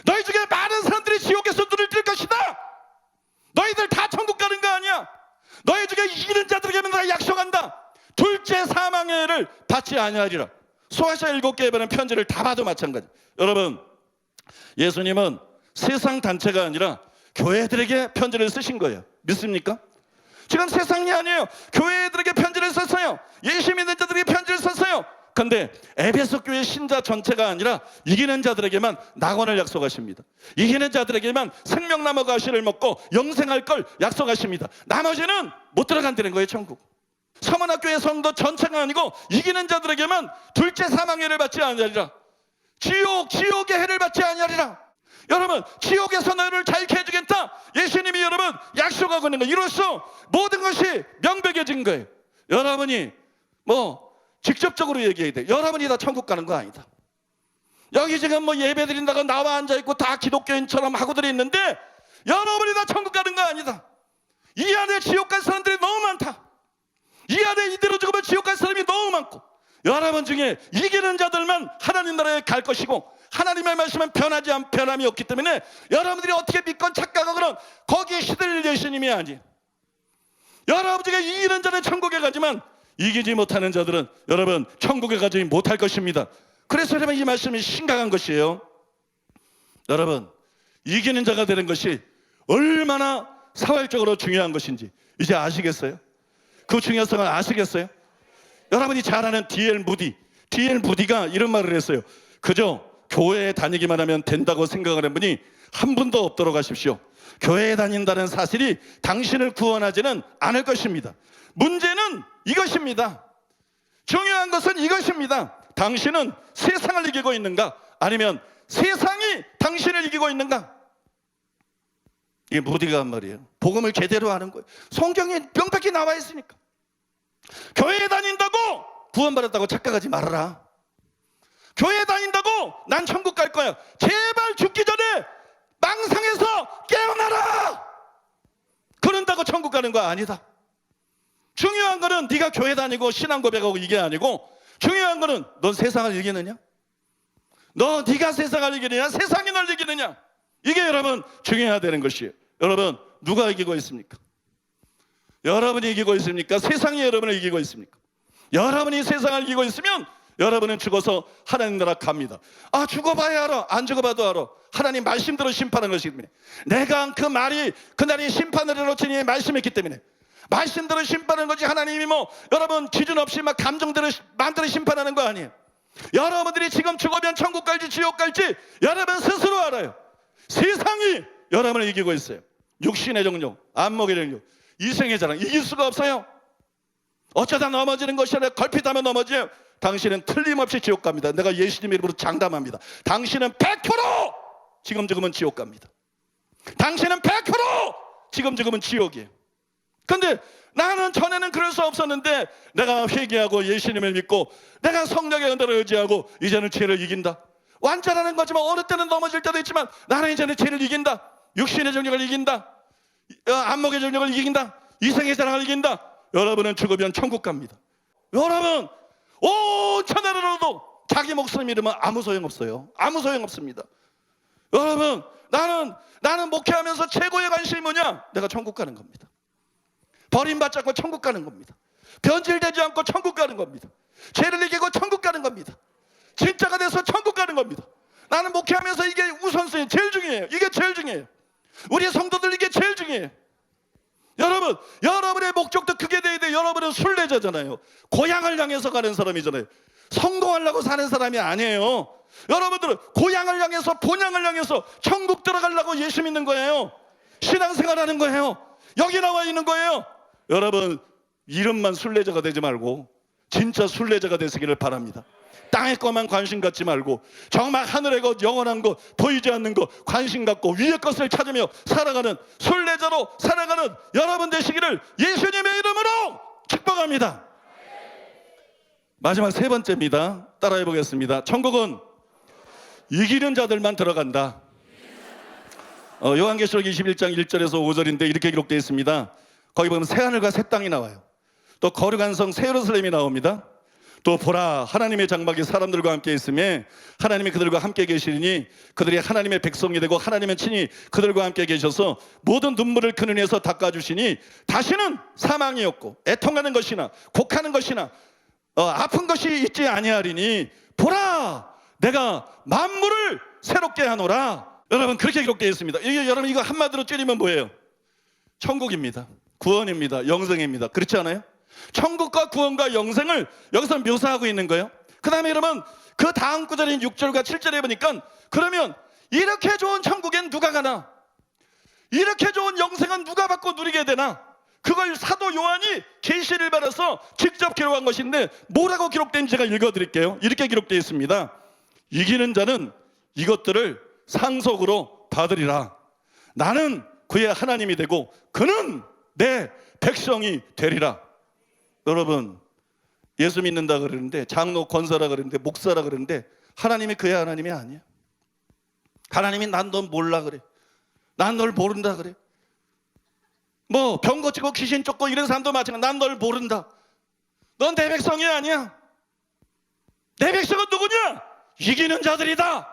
Speaker 1: 너희 중에 많은 사람들이 지옥에서 눈을 뜰 것이다. 너희들 다 천국 가는 거 아니야. 너희 중에 이기는 자들에게는 내가 약속한다. 둘째 사망의 해를 받지 아니하리라. 소아시아 7개에 보낸 편지를 다 봐도 마찬가지. 여러분 예수님은 세상 단체가 아니라 교회들에게 편지를 쓰신 거예요. 믿습니까? 지금 세상이 아니에요. 교회들에게 편지를 썼어요. 예수 믿는 자들에게 편지를 썼어요. 그런데 에베소 교회 신자 전체가 아니라 이기는 자들에게만 낙원을 약속하십니다. 이기는 자들에게만 생명나무 가시를 먹고 영생할 걸 약속하십니다. 나머지는 못 들어간다는 거예요, 천국. 서문학교의 성도 전체가 아니고 이기는 자들에게만 둘째 사망의 해를 받지 아니하리라. 지옥의 해를 받지 아니하리라. 여러분, 지옥에서 너희를 자유케 해주겠다, 예수님이 여러분 약속하고 있는 거예요. 이로써 모든 것이 명백해진 거예요. 여러분이 직접적으로 얘기해야 돼. 여러분이 다 천국 가는 거 아니다. 여기 지금 예배 드린다고 나와 앉아있고 다 기독교인처럼 하고들이 있는데 여러분이 다 천국 가는 거 아니다. 이 안에 지옥 갈 사람들이 너무 많다. 이 안에 이대로 죽으면 지옥 갈 사람이 너무 많고, 여러분 중에 이기는 자들만 하나님 나라에 갈 것이고 하나님의 말씀은 변함이 없기 때문에 여러분들이 어떻게 믿건 착각하거나 거기에 시들릴 예수님이 아니에요. 여러분 중에 이기는 자는 천국에 가지만 이기지 못하는 자들은 여러분 천국에 가지 못할 것입니다. 그래서 여러분 이 말씀이 심각한 것이에요. 여러분, 이기는 자가 되는 것이 얼마나 사회적으로 중요한 것인지 이제 아시겠어요? 그 중요성을 아시겠어요? 여러분이 잘 아는 D.L. 무디가 이런 말을 했어요. 그저 교회에 다니기만 하면 된다고 생각하는 분이 한 분도 없도록 하십시오. 교회에 다닌다는 사실이 당신을 구원하지는 않을 것입니다. 문제는 이것입니다. 중요한 것은 이것입니다. 당신은 세상을 이기고 있는가, 아니면 세상이 당신을 이기고 있는가? 이게 무디가 한 말이에요. 복음을 제대로 하는 거예요. 성경에 명백히 나와 있으니까. 교회에 다닌다고 구원받았다고 착각하지 말아라. 교회 다닌다고 난 천국 갈 거야, 제발 죽기 전에 망상에서 깨어나라. 그런다고 천국 가는 거 아니다. 중요한 거는 네가 교회 다니고 신앙 고백하고 이게 아니고, 중요한 거는 넌 세상을 이기느냐, 네가 세상을 이기느냐, 세상이 널 이기느냐. 이게 여러분 중요해야 되는 것이에요. 여러분, 누가 이기고 있습니까? 여러분이 이기고 있습니까? 세상이 여러분을 이기고 있습니까? 여러분이 세상을 이기고 있으면 여러분은 죽어서 하나님 나라 갑니다. 죽어봐야 알아. 안 죽어봐도 알아. 하나님 말씀대로 심판하는 것이기 때문에. 내가 그 말이 그날이 심판을 해놓으니 말씀했기 때문에 말씀대로 심판하는 거지, 하나님이 여러분 기준 없이 막 감정대로 마음대로 심판하는 거 아니에요. 여러분들이 지금 죽으면 천국 갈지 지옥 갈지 여러분 스스로 알아요. 세상이 여러분을 이기고 있어요. 육신의 정욕, 안목의 정욕, 이생의 자랑, 이길 수가 없어요. 어쩌다 넘어지는 것이 아니라 걸핏하면 넘어져요. 당신은 틀림없이 지옥 갑니다. 내가 예수님 이름으로 장담합니다. 당신은 100% 지금 죽으면 지옥 갑니다. 당신은 100% 지금 죽으면 지옥이에요. 근데 나는 전에는 그럴 수 없었는데 내가 회개하고 예수님을 믿고 내가 성령의 은혜를 의지하고 이제는 죄를 이긴다. 완전하는 거지만 어느 때는 넘어질 때도 있지만 나는 이제는 죄를 이긴다. 육신의 정욕을 이긴다. 안목의 정욕을 이긴다. 이생의 자랑을 이긴다. 여러분은 죽으면 천국 갑니다. 여러분, 온 천하로도 자기 목숨 잃으면 아무 소용없어요. 아무 소용없습니다. 여러분, 나는 목회하면서 최고의 관심이 뭐냐? 내가 천국 가는 겁니다. 버림받지 않고 천국 가는 겁니다. 변질되지 않고 천국 가는 겁니다. 죄를 이기고 천국 가는 겁니다. 진짜가 돼서 천국 가는 겁니다. 나는 목회하면서 이게 우선순위 제일 중요해요. 이게 제일 중요해요. 우리 성도들 이게 제일 중요해요. 여러분, 여러분의 목적도 크게 돼야 돼요. 여러분은 순례자잖아요. 고향을 향해서 가는 사람이잖아요. 성공하려고 사는 사람이 아니에요. 여러분들은 고향을 향해서, 본향을 향해서 천국 들어가려고 예수 믿는 거예요. 신앙생활하는 거예요. 여기 나와 있는 거예요. 여러분, 이름만 순례자가 되지 말고 진짜 순례자가 되시기를 바랍니다. 땅의 것만 관심 갖지 말고 정말 하늘의 것, 영원한 것, 보이지 않는 것 관심 갖고 위의 것을 찾으며 살아가는 순례자로 살아가는 여러분 되시기를 예수님의 이름으로 축복합니다. 마지막 세 번째입니다. 따라해 보겠습니다. 천국은 이기는 자들만 들어간다. 요한계시록 21장 1절에서 5절인데 이렇게 기록되어 있습니다. 거기 보면 새하늘과 새 땅이 나와요. 또 거룩한 성 새 예루살렘이 나옵니다. 또 보라, 하나님의 장막이 사람들과 함께 있으며 하나님이 그들과 함께 계시니 그들이 하나님의 백성이 되고 하나님은 친히 그들과 함께 계셔서 모든 눈물을 그 눈에서 닦아주시니 다시는 사망이 없고 애통하는 것이나 곡하는 것이나 아픈 것이 있지 아니하리니 보라, 내가 만물을 새롭게 하노라. 여러분, 그렇게 기록되어 있습니다. 이게 여러분, 이거 한마디로 줄이면 뭐예요? 천국입니다. 구원입니다. 영생입니다. 그렇지 않아요? 천국과 구원과 영생을 여기서 묘사하고 있는 거예요. 그 다음에 여러분 그 다음 구절인 6절과 7절에 보니까 그러면 이렇게 좋은 천국엔 누가 가나? 이렇게 좋은 영생은 누가 받고 누리게 되나? 그걸 사도 요한이 계시를 받아서 직접 기록한 것인데 뭐라고 기록된지 제가 읽어드릴게요. 이렇게 기록되어 있습니다. 이기는 자는 이것들을 상속으로 받으리라. 나는 그의 하나님이 되고 그는 내 백성이 되리라. 여러분 예수 믿는다 그러는데 장로 권사라 그러는데 목사라 그러는데 하나님이 그의 하나님이 아니야. 하나님이 난 넌 몰라 그래. 난 널 모른다 그래. 뭐 병 고치고 귀신 쫓고 이런 사람도 마찬가지야. 난 널 모른다. 넌 내 백성이 아니야. 내 백성은 누구냐? 이기는 자들이다.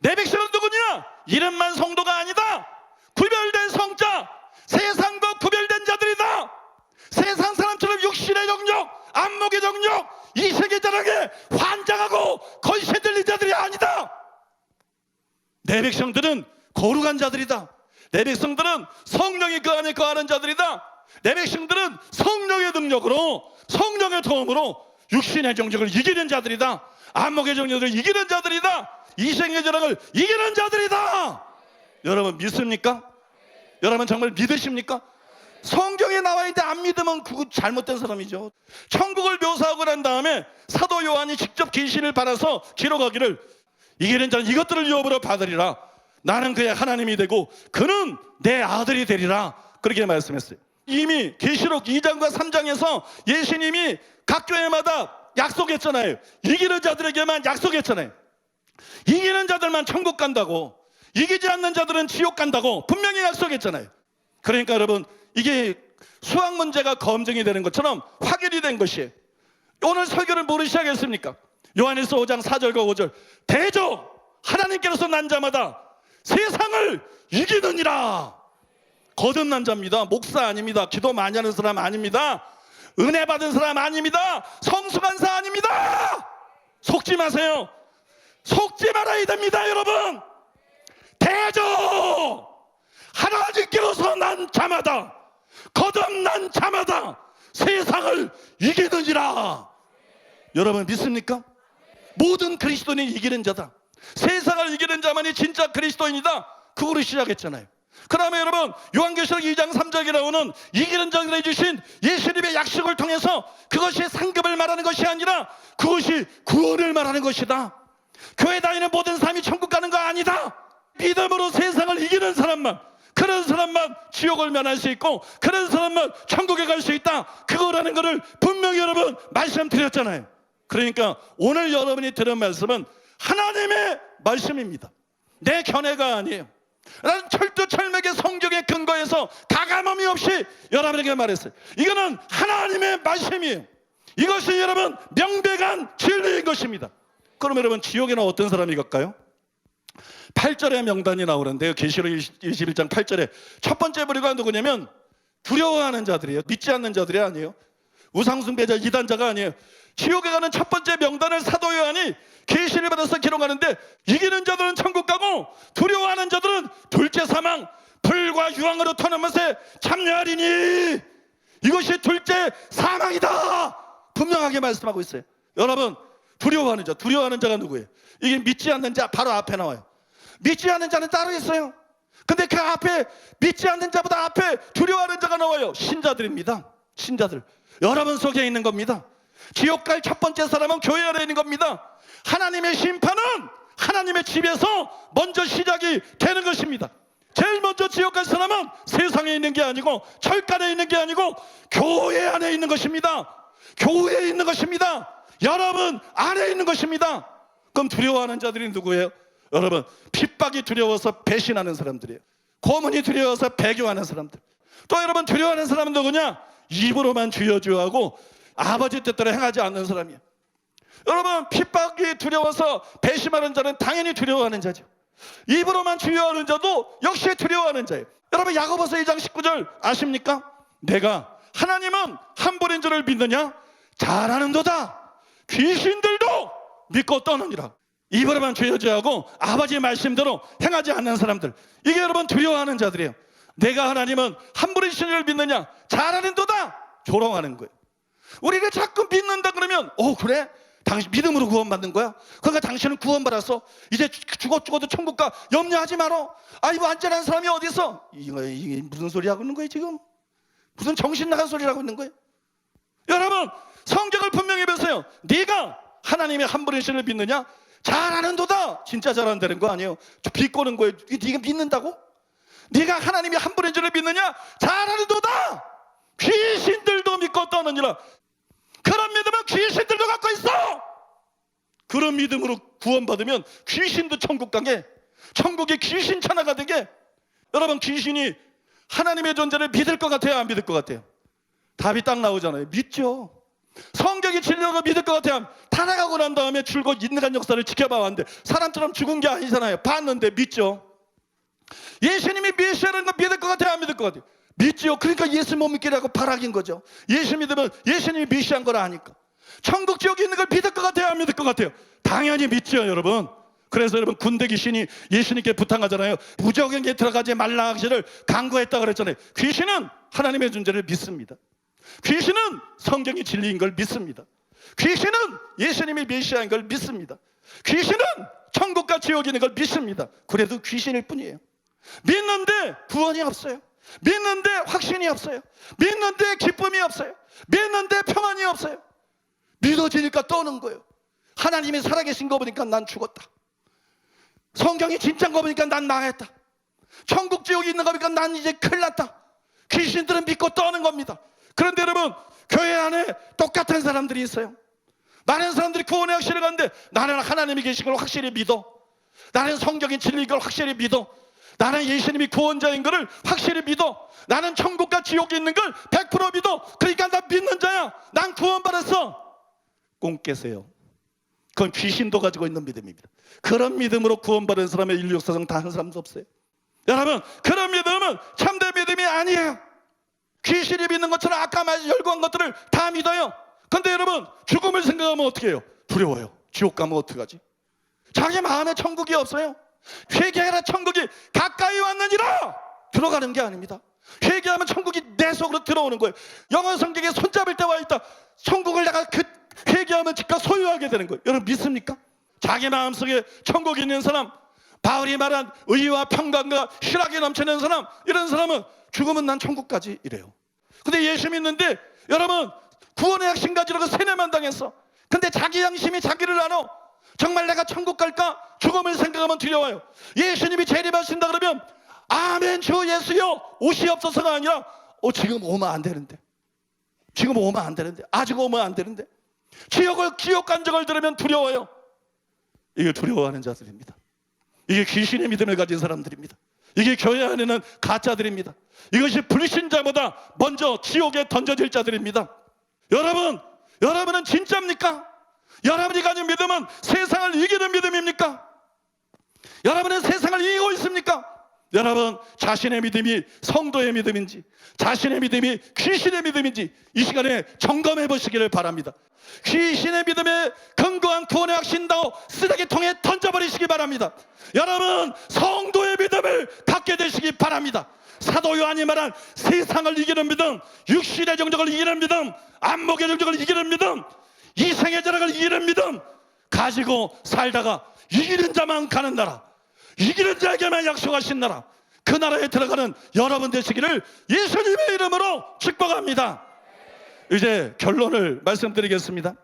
Speaker 1: 내 백성은 누구냐? 이름만 성도가 아니다. 구별된 성자, 세상과 구별된 자들이다. 세상 사람처럼 육신의 정력, 안목의 정력, 이색의 자랑에 환장하고 거짓에 들린 자들이 아니다. 내 백성들은 거룩한 자들이다. 내 백성들은 성령이 그 안에 거하는 자들이다. 내 백성들은 성령의 능력으로, 성령의 도움으로 육신의 정력을 이기는 자들이다. 안목의 정력을 이기는 자들이다. 이생의 자랑을 이기는 자들이다. 여러분 믿습니까? 여러분 정말 믿으십니까? 성경에 나와 있는데 안 믿으면 그거 잘못된 사람이죠. 천국을 묘사하고 난 다음에 사도 요한이 직접 계시를 받아서 기록하기를 이기는 자는 이것들을 유업으로 받으리라. 나는 그의 하나님이 되고 그는 내 아들이 되리라. 그렇게 말씀했어요. 이미 계시록 2장과 3장에서 예수님이 각 교회마다 약속했잖아요. 이기는 자들에게만 약속했잖아요. 이기는 자들만 천국 간다고, 이기지 않는 자들은 지옥 간다고 분명히 약속했잖아요. 그러니까 여러분 이게 수학 문제가 검증이 되는 것처럼 확인이 된 것이에요. 오늘 설교를 뭐로 시작했습니까? 요한일서 5장 4절과 5절. 대저 하나님께로서 난 자마다 세상을 이기느니라. 거듭난 자입니다. 목사 아닙니다. 기도 많이 하는 사람 아닙니다. 은혜 받은 사람 아닙니다. 성수간사 아닙니다. 속지 마세요. 속지 말아야 됩니다. 여러분 대저 하나님께로서 난 자마다, 거듭난 자마다 세상을 이기느니라. 여러분 믿습니까? 모든 그리스도인이 이기는 자다. 세상을 이기는 자만이 진짜 그리스도인이다. 그거로 시작했잖아요. 그 다음에 여러분 요한계시록 2장 3절에 나오는 이기는 자들에게 주신 예수님의 약속을 통해서 그것이 상급을 말하는 것이 아니라 그것이 구원을 말하는 것이다. 교회 다니는 모든 사람이 천국 가는 거 아니다. 믿음으로 세상을 이기는 사람만, 그런 사람만 지옥을 면할 수 있고 그런 사람만 천국에 갈 수 있다. 그거라는 것을 분명히 여러분 말씀드렸잖아요. 그러니까 오늘 여러분이 들은 말씀은 하나님의 말씀입니다. 내 견해가 아니에요. 나는 철두철미하게 성경의 근거에서 가감함이 없이 여러분에게 말했어요. 이거는 하나님의 말씀이에요. 이것이 여러분 명백한 진리인 것입니다. 그럼 여러분 지옥에는 어떤 사람이 갈까요? 8절에 명단이 나오는데요. 계시록 21장 8절에 첫 번째 부류가 누구냐면 두려워하는 자들이에요. 믿지 않는 자들이 아니에요. 우상숭배자 이단자가 아니에요. 지옥에 가는 첫 번째 명단을 사도 요한이 계시를 받아서 기록하는데 이기는 자들은 천국 가고 두려워하는 자들은 둘째 사망 불과 유황으로 터는 것에 참여하리니 이것이 둘째 사망이다. 분명하게 말씀하고 있어요. 여러분 두려워하는 자가 누구예요? 이게 믿지 않는 자 바로 앞에 나와요. 믿지 않는 자는 따로 있어요. 근데 그 앞에 믿지 않는 자보다 앞에 두려워하는 자가 나와요. 신자들입니다. 신자들 여러분 속에 있는 겁니다. 지옥 갈 첫 번째 사람은 교회 안에 있는 겁니다. 하나님의 심판은 하나님의 집에서 먼저 시작이 되는 것입니다. 제일 먼저 지옥 갈 사람은 세상에 있는 게 아니고 철간에 있는 게 아니고 교회 안에 있는 것입니다. 교회에 있는 것입니다. 여러분 안에 있는 것입니다. 그럼 두려워하는 자들이 누구예요? 여러분 핍박이 두려워서 배신하는 사람들이에요. 고문이 두려워서 배교하는 사람들. 또 여러분 두려워하는 사람은 누구냐? 입으로만 주여 주여 하고 아버지 뜻대로 행하지 않는 사람이에요. 여러분 핍박이 두려워서 배신하는 자는 당연히 두려워하는 자죠. 입으로만 주여하는 자도 역시 두려워하는 자예요. 여러분 야고보서 2장 19절 아십니까? 내가 하나님은 한 분인 줄을 믿느냐? 잘하는도다. 귀신들도 믿고 떠느니라. 입으로만 주여 주여 하고 아버지의 말씀대로 행하지 않는 사람들, 이게 여러분 두려워하는 자들이에요. 내가 하나님은 한 분이신 줄 믿느냐? 잘하는도다. 조롱하는 거예요. 우리가 자꾸 믿는다 그러면 그래?
Speaker 2: 당신 믿음으로 구원받는 거야. 그러니까 당신은 구원받았어. 이제 죽어도 천국 가. 염려하지 마라. 아이고 안전한 사람이 어디 있어? 이게 무슨 소리 하고 있는 거예요 지금? 무슨 정신 나간 소리를 하고 있는 거예요? 여러분 성경을 분명히 보세요. 네가 하나님의 한 분의 신을 믿느냐? 잘하는도다. 진짜 잘한다는 거 아니에요. 비꼬는 거예요. 네가 믿는다고? 네가 하나님이 한 분의 신을 믿느냐? 잘하는도다. 귀신들도 믿고 떠느니라. 그런 믿음은 귀신들도 갖고 있어. 그런 믿음으로 구원받으면 귀신도 천국 가게, 천국이 귀신 천하가 되게. 여러분 귀신이 하나님의 존재를 믿을 것 같아요? 안 믿을 것 같아요? 답이 딱 나오잖아요. 믿죠. 성경이 진리라고 믿을 것 같아요? 타락하고 난 다음에 줄곧 인간 역사를 지켜봐 왔는데 사람처럼 죽은 게 아니잖아요. 봤는데 믿죠. 예수님이 메시아라는 거 믿을 것 같아요? 안 믿을 것 같아요? 믿지요. 그러니까 예수 못 믿기라고 발악인 거죠. 예수 믿으면 예수님이 메시아인 걸 아니까. 천국 지옥에 있는 걸 믿을 것 같아요? 안 믿을 것 같아요? 당연히 믿죠 여러분. 그래서 여러분 군대 귀신이 예수님께 부탁하잖아요. 무적에게 들어가지 말라 하기를 강구했다 그랬잖아요. 귀신은 하나님의 존재를 믿습니다. 귀신은 성경이 진리인 걸 믿습니다. 귀신은 예수님이 메시아인 걸 믿습니다. 귀신은 천국과 지옥이 있는 걸 믿습니다. 그래도 귀신일 뿐이에요. 믿는데 구원이 없어요. 믿는데 확신이 없어요. 믿는데 기쁨이 없어요. 믿는데 평안이 없어요. 믿어지니까 떠는 거예요. 하나님이 살아계신 거 보니까 난 죽었다. 성경이 진짜인 거 보니까 난 망했다. 천국 지옥이 있는 거 보니까 난 이제 큰일 났다. 귀신들은 믿고 떠는 겁니다. 그런데 여러분 교회 안에 똑같은 사람들이 있어요. 많은 사람들이 구원의 확신을 갖는데 나는 하나님이 계신 걸 확실히 믿어. 나는 성경이 진리인 걸 확실히 믿어. 나는 예수님이 구원자인 걸 확실히 믿어. 나는 천국과 지옥이 있는 걸 100% 믿어. 그러니까 나 믿는 자야. 난 구원받았어. 꿈 깨세요. 그건 귀신도 가지고 있는 믿음입니다. 그런 믿음으로 구원받은 사람의 인류 역사상 다 한 사람도 없어요. 여러분 그런 믿음은 참된 믿음이 아니에요. 귀신이 믿는 것처럼 아까 열거한 것들을 다 믿어요. 근데 여러분 죽음을 생각하면 어떻게 해요? 두려워요. 지옥 가면 어떡하지? 자기 마음에 천국이 없어요. 회개하라 천국이 가까이 왔느니라. 들어가는 게 아닙니다. 회개하면 천국이 내 속으로 들어오는 거예요. 영어 성경에 손잡을 때 와 있다. 천국을 내가 회개하면 즉각 소유하게 되는 거예요. 여러분 믿습니까? 자기 마음속에 천국이 있는 사람, 바울이 말한 의와 평강과 희락이 넘치는 사람, 이런 사람은 죽으면 난 천국까지 이래요. 근데 예수 믿는데 여러분 구원의 확신 가지려고 세뇌만 당했어. 근데 자기 양심이 자기를 알아. 정말 내가 천국 갈까? 죽음을 생각하면 두려워요. 예수님이 재림하신다 그러면 아멘 주 예수여 오시옵소서가 아니라 지금 오면 안 되는데, 지금 오면 안 되는데, 아직 오면 안 되는데. 지옥 간적을 들으면 두려워요. 이게 두려워하는 자들입니다. 이게 귀신의 믿음을 가진 사람들입니다. 이게 교회 안에는 가짜들입니다. 이것이 불신자보다 먼저 지옥에 던져질 자들입니다. 여러분은 진짜입니까? 여러분이 가진 믿음은 세상을 이기는 믿음입니까? 여러분은 세상을 이기고 있습니까? 여러분 자신의 믿음이 성도의 믿음인지 자신의 믿음이 귀신의 믿음인지 이 시간에 점검해 보시기를 바랍니다. 귀신의 믿음에 근거한 구원의 확신도 쓰레기통에 던져버리시기 바랍니다. 여러분 성도의 믿음을 갖게 되시기 바랍니다. 사도 요한이 말한 세상을 이기는 믿음, 육신의 정적을 이기는 믿음, 안목의 정적을 이기는 믿음, 이생의 자락을 이기는 믿음 가지고 살다가 이기는 자만 가는 나라, 이기는 자에게만 약속하신 나라, 그 나라에 들어가는 여러분 되시기를 예수님의 이름으로 축복합니다. 이제 결론을 말씀드리겠습니다.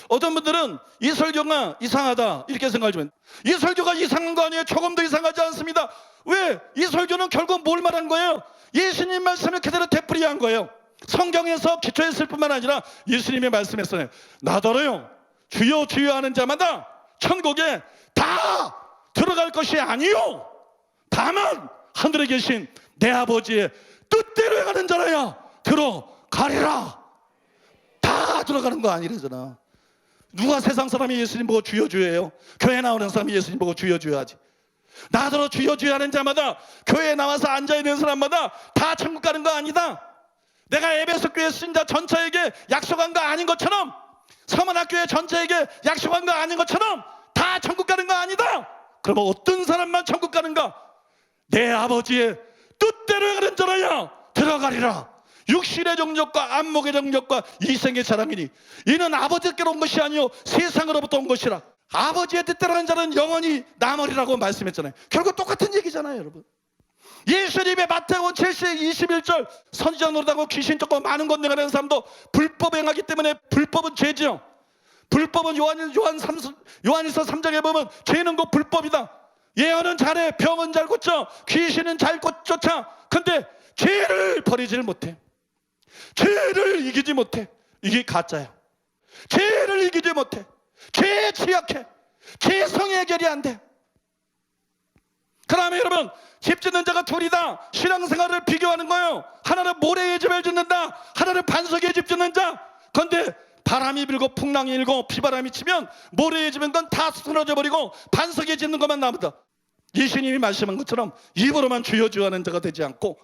Speaker 2: 어떤 분들은 이 설교가 이상하다 이렇게 생각하지만 이 설교가 이상한 거 아니에요. 조금도 이상하지 않습니다. 왜? 이 설교는 결국 뭘 말한 거예요? 예수님 말씀을 그대로 되풀이한 거예요. 성경에서 기초했을 뿐만 아니라 예수님의 말씀했어요. 나더러요 주여 주여 하는 자마다 천국에 다 들어갈 것이 아니요 다만 하늘에 계신 내 아버지의 뜻대로 가는 자라야 들어가리라. 다 들어가는 거 아니래잖아. 누가 세상 사람이 예수님 보고 주여 주여해요? 교회 나오는 사람이 예수님 보고 주여 주여 하지. 나더러 주여 주여 하는 자마다 교회에 나와서 앉아있는 사람마다 다 천국 가는 거 아니다. 내가 에베소 교회 신자 전체에게 약속한 거 아닌 것처럼, 서문학교회 전체에게 약속한 거 아닌 것처럼 다 천국 가는 거 아니다. 그러면 어떤 사람만 천국 가는가? 내 아버지의 뜻대로 가는 자라야 들어가리라. 육신의 정욕과 안목의 정욕과 이생의 자랑이니 이는 아버지께로 온 것이 아니요 세상으로부터 온 것이라. 아버지의 뜻대로 하는 자는 영원히 남으리라고 말씀했잖아요. 결국 똑같은 얘기잖아요, 여러분. 예수님의 마태복음 7장 21절 선지자 노릇하고 귀신 쫓고 많은 것 내가는 사람도 불법 행하기 때문에 불법은 죄지요. 불법은 요한일서 3장에 보면 죄는 곧 불법이다. 예언은 잘해, 병은 잘 고쳐, 귀신은 잘 쫓아. 근데 죄를 버리질 못해. 죄를 이기지 못해. 이게 가짜야. 죄를 이기지 못해. 죄에 취약해. 죄성이 해결이 안 돼. 그러면 여러분, 집 짓는 자가 둘이다. 신앙생활을 비교하는 거예요. 하나는 모래의 집을 짓는다. 하나는 반석의 집 짓는 자. 그런데 바람이 불고 풍랑이 일고 비바람이 치면 모래의 집은 건 다 쓰러져 버리고 반석에 짓는 것만 남았다. 예수님이 말씀한 것처럼 입으로만 주여 주여 하는 자가 되지 않고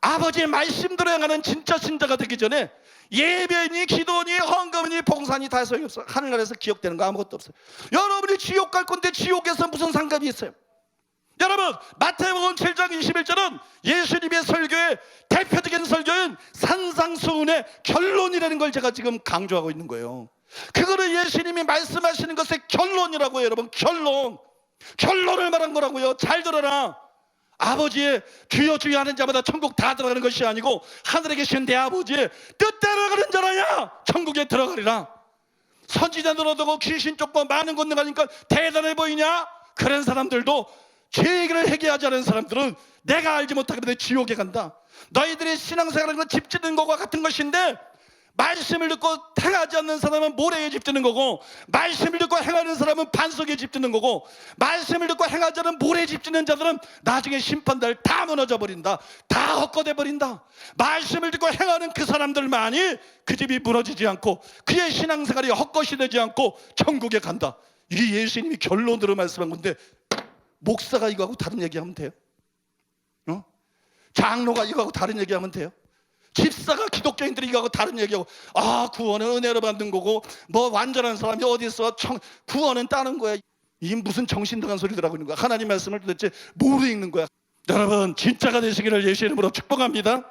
Speaker 2: 아버지의 말씀대로 행하는 진짜 신자가 되기 전에 예배니 기도니 헌금이니 봉사니 다 소용이 없어. 하늘나라에서 기억되는 거 아무것도 없어요. 여러분이 지옥 갈 건데 지옥에서 무슨 상관이 있어요? 여러분, 마태복음 7장 21절은 예수님의 설교의 대표적인 설교인 산상수훈의 결론이라는 걸 제가 지금 강조하고 있는 거예요. 그거를 예수님이 말씀하시는 것의 결론이라고요. 여러분, 결론을 말한 거라고요. 잘 들어라. 아버지의 주여 주여 하는 자마다 천국 다 들어가는 것이 아니고 하늘에 계신 내 아버지의 뜻대로 가는 자라야 천국에 들어가리라. 선지자 노릇하고 귀신 쫓고 많은 것 나가니까 대단해 보이냐? 그런 사람들도 죄를 회개하지 않은 사람들은 내가 알지 못하기 때문에 지옥에 간다. 너희들의 신앙생활은 건 집 짓는 것과 같은 것인데 말씀을 듣고 행하지 않는 사람은 모래에 집 짓는 거고 말씀을 듣고 행하는 사람은 반석에 집 짓는 거고 말씀을 듣고 행하지 않은 모래에 집 짓는 자들은 나중에 심판날 다 무너져 버린다. 다 헛거돼 버린다. 말씀을 듣고 행하는 그 사람들만이 그 집이 무너지지 않고 그의 신앙생활이 헛것이 되지 않고 천국에 간다. 이게 예수님이 결론으로 말씀한 건데 목사가 이거하고 다른 얘기하면 돼요? 장로가 이거하고 다른 얘기하면 돼요? 집사가 기독교인들이 이거하고 다른 얘기하고 구원은 은혜로 받는 거고 뭐 완전한 사람이 어디 있어? 구원은 따는 거야. 이 무슨 정신 나간 소리들 하고 있는 거야. 하나님 말씀을 도대체 뭐로 읽는 거야? 여러분, 진짜가 되시기를 예수 이름으로 축복합니다.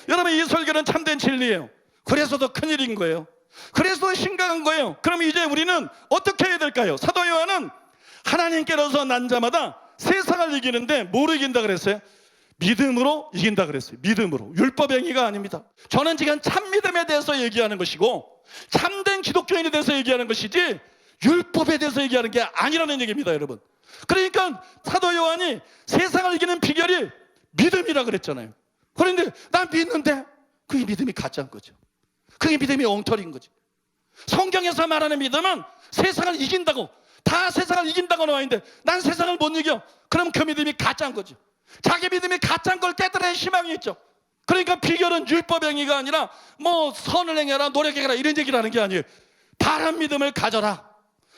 Speaker 2: 여러분, 이 설교는 참된 진리예요. 그래서 더 큰일인 거예요. 그래서 더 심각한 거예요. 그럼 이제 우리는 어떻게 해야 될까요? 사도 요한은 하나님께로서 난 자마다 세상을 이기는데 뭐로 이긴다 그랬어요? 믿음으로 이긴다 그랬어요. 믿음으로. 율법 행위가 아닙니다. 저는 지금 참믿음에 대해서 얘기하는 것이고 참된 기독교인에 대해서 얘기하는 것이지 율법에 대해서 얘기하는 게 아니라는 얘기입니다, 여러분. 그러니까 사도 요한이 세상을 이기는 비결이 믿음이라 그랬잖아요. 그런데 난 믿는데 그게 믿음이 가짜인 거죠. 그게 믿음이 엉터리인 거죠. 성경에서 말하는 믿음은 세상을 이긴다고, 다 세상을 이긴다고 나와 있는데 난 세상을 못 이겨. 그럼 그 믿음이 가짜인 거죠. 자기 믿음이 가짜인 걸 깨달아야 희망이 있죠. 그러니까 비결은 율법 행위가 아니라 뭐 선을 행해라, 노력해라 이런 얘기를 하는 게 아니에요. 바른 믿음을 가져라.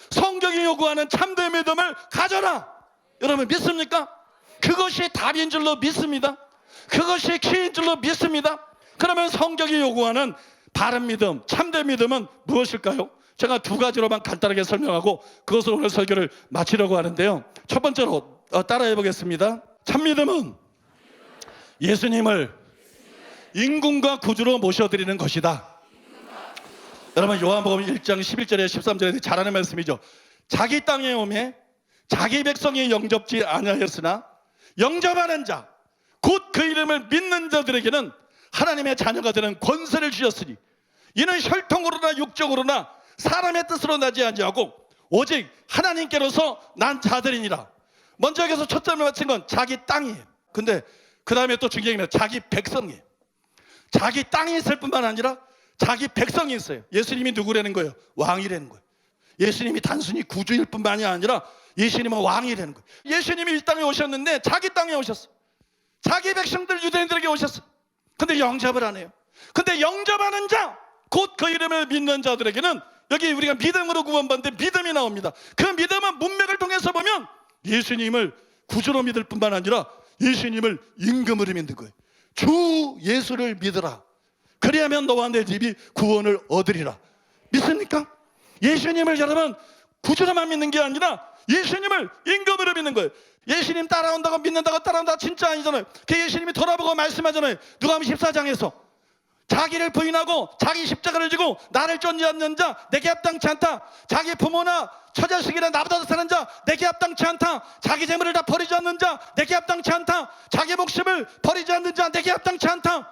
Speaker 2: 성경이 요구하는 참된 믿음을 가져라. 여러분 믿습니까? 그것이 답인 줄로 믿습니다. 그것이 키인 줄로 믿습니다. 그러면 성경이 요구하는 바른 믿음, 참된 믿음은 무엇일까요? 제가 두 가지로만 간단하게 설명하고 그것으로 오늘 설교를 마치려고 하는데요. 첫 번째로 따라해 보겠습니다. 참믿음은 예수님을 임금과 구주로 모셔드리는 것이다. 여러분, 요한복음 1장 11절에 13절에 잘 아는 말씀이죠. 자기 땅에 오매 자기 백성이 영접지 아니하였으나 영접하는 자 곧 그 이름을 믿는 자들에게는 하나님의 자녀가 되는 권세를 주셨으니 이는 혈통으로나 육적으로나 사람의 뜻으로 나지 아니하고 오직 하나님께로서 난 자들이니라. 먼저 여기서 초점을 맞춘 건 자기 땅이에요. 근데 그 다음에 또 중요한 건 자기 백성이에요. 자기 땅이 있을 뿐만 아니라 자기 백성이 있어요. 예수님이 누구라는 거예요? 왕이라는 거예요. 예수님이 단순히 구주일 뿐만이 아니라 예수님은 왕이라는 거예요. 예수님이 이 땅에 오셨는데 자기 땅에 오셨어. 자기 백성들 유대인들에게 오셨어. 근데 영접을 안 해요. 근데 영접하는 자, 곧 그 이름을 믿는 자들에게는 여기 우리가 믿음으로 구원받는데 믿음이 나옵니다. 그 믿음은 문맥을 통해서 보면 예수님을 구주로 믿을 뿐만 아니라 예수님을 임금으로 믿는 거예요. 주 예수를 믿으라. 그리하면 너와 내 집이 구원을 얻으리라. 믿습니까? 예수님을 여러분 구주로만 믿는 게 아니라 예수님을 임금으로 믿는 거예요. 예수님 따라온다고 믿는다고 따라온다고 진짜 아니잖아요. 그 예수님이 돌아보고 말씀하잖아요. 누가복음 14장에서 자기를 부인하고 자기 십자가를 지고 나를 쫓지 않는 자 내게 합당치 않다. 자기 부모나 처자식이나 나보다 더 사는 자 내게 합당치 않다. 자기 재물을 다 버리지 않는 자 내게 합당치 않다. 자기 목숨을 버리지 않는 자 내게 합당치 않다.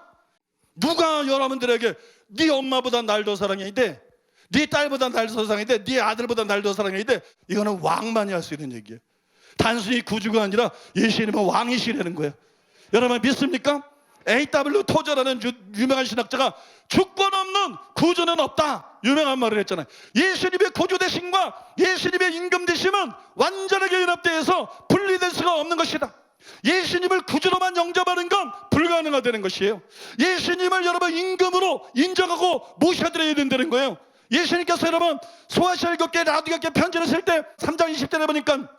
Speaker 2: 누가 여러분들에게 네 엄마보다 날 더 사랑해야 돼, 네 딸보다 날 더 사랑해야 돼, 네 아들보다 날 더 사랑해야 돼? 이거는 왕만이 할 수 있는 얘기예요. 단순히 구주가 아니라 예수님은 왕이시라는 거예요. 여러분 믿습니까? A.W. 토저라는 유명한 신학자가 주권 없는 구주는 없다, 유명한 말을 했잖아요. 예수님의 구주 되심과 예수님의 임금 되심은 완전하게 연합되어서 분리될 수가 없는 것이다. 예수님을 구주로만 영접하는 건 불가능하다는 것이에요. 예수님을 여러분 임금으로 인정하고 모셔드려야 된다는 거예요. 예수님께서 여러분 소아시아 7개 라디오교회 편지를 쓸 때 3장 20절에 보니까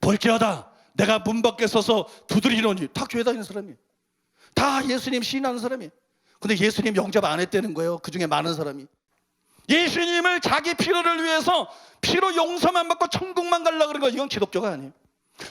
Speaker 2: 볼지어다 내가 문 밖에 서서 두드리노니, 다 교회 다니는 사람이에요. 다 예수님 시인하는 사람이에요. 근데 예수님 영접 안 했다는 거예요. 그 중에 많은 사람이 예수님을 자기 피로를 위해서 피로 용서만 받고 천국만 가려고 그런 거, 이건 기독교가 아니에요.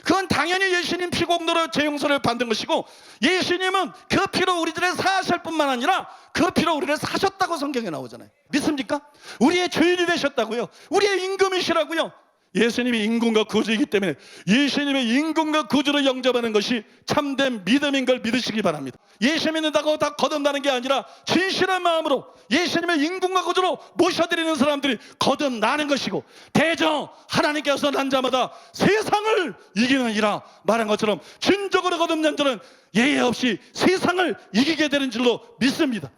Speaker 2: 그건 당연히 예수님 피 공로로 죄 용서를 받는 것이고, 예수님은 그 피로 우리들의 사실 뿐만 아니라 그 피로 우리를 사셨다고 성경에 나오잖아요. 믿습니까? 우리의 주인이 되셨다고요. 우리의 임금이시라고요. 예수님이 임금과 구주이기 때문에 예수님의 임금과 구주로 영접하는 것이 참된 믿음인 걸 믿으시기 바랍니다. 예수 믿는다고 다 거듭나는 게 아니라 진실한 마음으로 예수님의 임금과 구주로 모셔드리는 사람들이 거듭나는 것이고, 대저 하나님께서 난 자마다 세상을 이기느니라 말한 것처럼 진정으로 거듭난 자는 예외 없이 세상을 이기게 되는 줄로 믿습니다.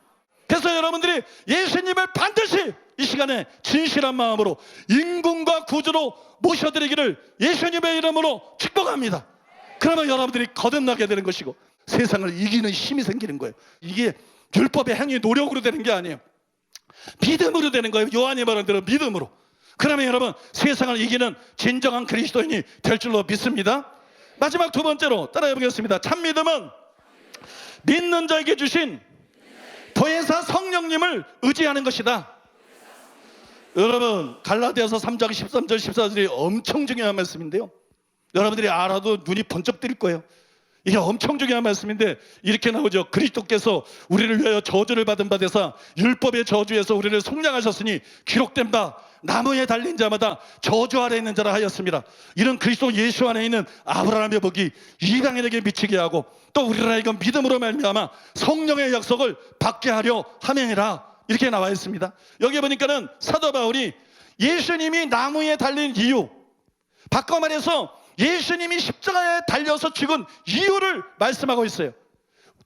Speaker 2: 그래서 여러분들이 예수님을 반드시 이 시간에 진실한 마음으로 임금과 구주로 모셔드리기를 예수님의 이름으로 축복합니다. 그러면 여러분들이 거듭나게 되는 것이고 세상을 이기는 힘이 생기는 거예요. 이게 율법의 행위 노력으로 되는 게 아니에요. 믿음으로 되는 거예요. 요한이 말한 대로 믿음으로. 그러면 여러분 세상을 이기는 진정한 그리스도인이 될 줄로 믿습니다. 마지막 두 번째로 따라해 보겠습니다. 참 믿음은 믿는 자에게 주신 보혜사 성령님을 의지하는 것이다. 여러분 갈라디아서 3장 13절 14절이 엄청 중요한 말씀인데요, 여러분들이 알아도 눈이 번쩍 뜰 거예요. 이게 엄청 중요한 말씀인데 이렇게 나오죠. 그리스도께서 우리를 위하여 저주를 받은 바 되사 율법의 저주에서 우리를 속량하셨으니 기록된 바 나무에 달린 자마다 저주 아래 있는 자라 하였습니다. 이런 그리스도 예수 안에 있는 아브라함의 복이 이방인에게 미치게 하고 또 우리를 하여금 믿음으로 말미암아 성령의 약속을 받게 하려 함이니라, 이렇게 나와 있습니다. 여기 보니까는 사도 바울이 예수님이 나무에 달린 이유, 바꿔 말해서 예수님이 십자가에 달려서 죽은 이유를 말씀하고 있어요.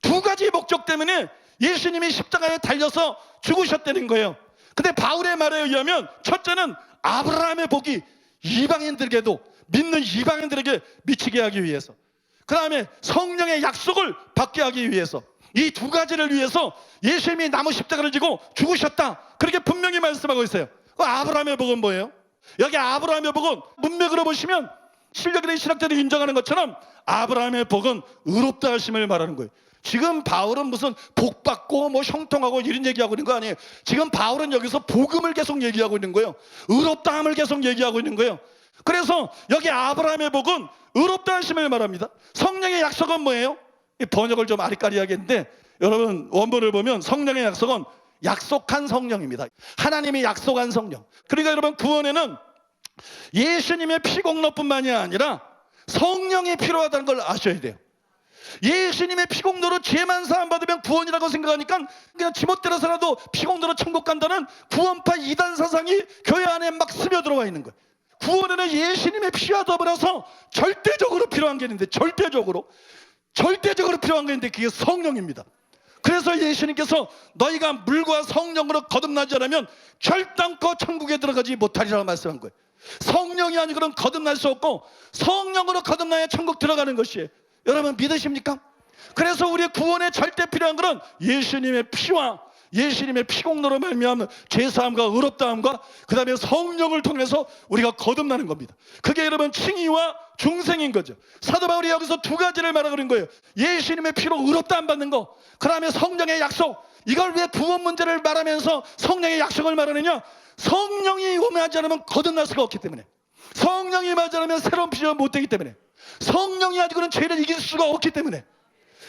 Speaker 2: 두 가지 목적 때문에 예수님이 십자가에 달려서 죽으셨다는 거예요. 근데 바울의 말에 의하면 첫째는 아브라함의 복이 이방인들에게도, 믿는 이방인들에게 미치게 하기 위해서, 그 다음에 성령의 약속을 받게 하기 위해서, 이 두 가지를 위해서 예수님이 나무 십자가를 지고 죽으셨다, 그렇게 분명히 말씀하고 있어요. 그 아브라함의 복은 뭐예요? 여기 아브라함의 복은 문맥으로 보시면 신약의 신학자들이 인정하는 것처럼 아브라함의 복은 의롭다 하심을 말하는 거예요. 지금 바울은 무슨 복 받고 뭐 형통하고 이런 얘기하고 있는 거 아니에요. 지금 바울은 여기서 복음을 계속 얘기하고 있는 거예요. 의롭다함을 계속 얘기하고 있는 거예요. 그래서 여기 아브라함의 복은 의롭다 하심을 말합니다. 성령의 약속은 뭐예요? 이 번역을 좀 아리까리하겠는데 여러분 원본을 보면 성령의 약속은 약속한 성령입니다. 하나님이 약속한 성령. 그러니까 여러분 구원에는 예수님의 피공로뿐만이 아니라 성령이 필요하다는 걸 아셔야 돼요. 예수님의 피공로로 죄만 사함 받으면 구원이라고 생각하니까 그냥 지멋대로서라도 피공로로 천국 간다는 구원파 이단 사상이 교회 안에 막 스며들어와 있는 거예요. 구원에는 예수님의 피와 더불어서 절대적으로 필요한 게 있는데, 절대적으로 필요한 게 있는데 그게 성령입니다. 그래서 예수님께서 너희가 물과 성령으로 거듭나지 않으면 결단코 천국에 들어가지 못하리라고 말씀한 거예요. 성령이 아니고는 거듭날 수 없고 성령으로 거듭나야 천국 들어가는 것이에요. 여러분 믿으십니까? 그래서 우리의 구원에 절대 필요한 것은 예수님의 피와 예수님의 피공로로 말미암은 죄사함과 의롭다함과 그 다음에 성령을 통해서 우리가 거듭나는 겁니다. 그게 여러분 칭의와 중생인 거죠. 사도 바울이 여기서 두 가지를 말하는 거예요. 예수님의 피로 의롭다함 받는 거, 그 다음에 성령의 약속. 이걸 왜 구원 문제를 말하면서 성령의 약속을 말하느냐? 성령이 임하지 않으면 거듭날 수가 없기 때문에, 성령이 임하지 않으면 새로운 피조가 못 되기 때문에, 성령이 가지고는 죄를 이길 수가 없기 때문에,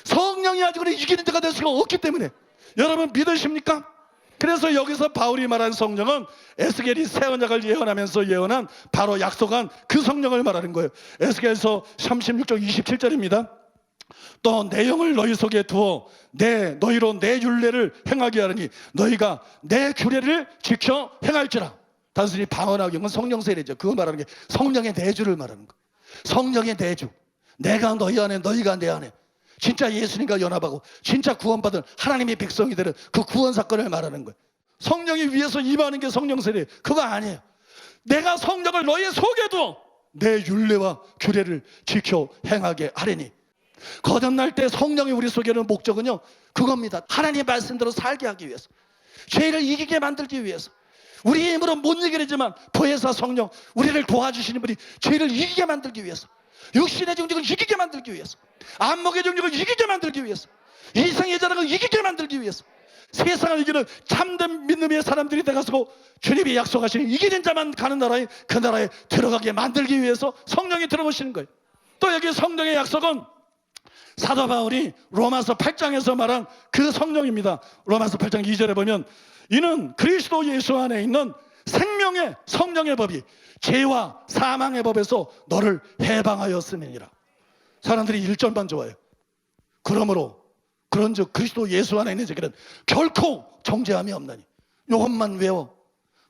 Speaker 2: 성령이 가지고는 이기는 자가 될 수가 없기 때문에, 여러분 믿으십니까? 그래서 여기서 바울이 말한 성령은 에스겔이 새 언약을 예언하면서 예언한 바로 약속한 그 성령을 말하는 거예요. 에스겔서 36장 27절입니다. 또 내 영을 너희 속에 두어 너희로 내 율례를 행하게 하리니 너희가 내 규례를 지켜 행할지라. 단순히 방언하기 은 성령 세례죠. 그거 말하는 게 성령의 내주를 말하는 거예요. 성령의 내주. 내가 너희 안에 너희가 내 안에 진짜 예수님과 연합하고 진짜 구원받은 하나님의 백성이 되는 그 구원 사건을 말하는 거예요. 성령이 위에서 임하는 게 성령 세례. 그거 아니에요. 내가 성령을 너희 속에 두어 내 율례와 규례를 지켜 행하게 하리니. 거듭날 때 성령이 우리 속에 있는 목적은요, 그겁니다. 하나님의 말씀대로 살게 하기 위해서, 죄를 이기게 만들기 위해서. 우리 힘으로 못 이기지만 보혜사 성령, 우리를 도와주시는 분이 죄를 이기게 만들기 위해서, 육신의 정욕을 이기게 만들기 위해서, 안목의 정욕을 이기게 만들기 위해서, 이성의 자랑을 이기게 만들기 위해서, 세상을 이기는 참된 믿음의 사람들이 되가지고 주님이 약속하신 이기는 자만 가는 나라에, 그 나라에 들어가게 만들기 위해서 성령이 들어오시는 거예요. 또 여기 성령의 약속은 사도 바울이 로마서 8장에서 말한 그 성령입니다. 로마서 8장 2절에 보면 이는 그리스도 예수 안에 있는 생명의 성령의 법이 죄와 사망의 법에서 너를 해방하였음이니라. 사람들이 1절만 좋아해요. 그러므로 그런즉 그리스도 예수 안에 있는 자들은 결코 정죄함이 없나니. 이것만 외워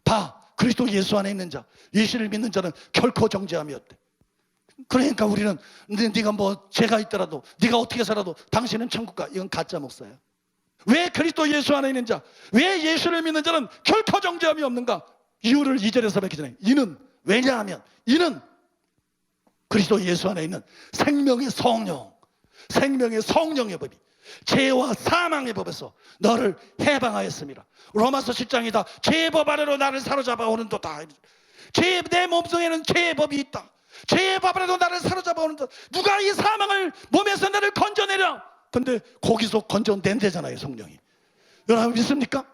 Speaker 2: 봐. 그리스도 예수 안에 있는 자, 예수를 믿는 자는 결코 정죄함이 없대. 그러니까 우리는 네가 뭐 죄가 있더라도, 네가 어떻게 살아도 당신은 천국 가. 이건 가짜 목사예요. 왜 그리스도 예수 안에 있는 자, 왜 예수를 믿는 자는 결코 정죄함이 없는가? 이유를 2절에서 밝히잖아요 이는, 왜냐하면 이는 그리스도 예수 안에 있는 생명의 성령, 생명의 성령의 법이 죄와 사망의 법에서 너를 해방하였습니다. 로마서 10장이다. 죄의 법 아래로 나를 사로잡아 오는도다. 내 몸속에는 죄의 법이 있다. 죄의 법 아래로 나를 사로잡아 오는도다. 누가 이 사망을 몸에서 나를 건져내려. 근데 거기서 건져낸대잖아요, 성령이. 여러분 믿습니까?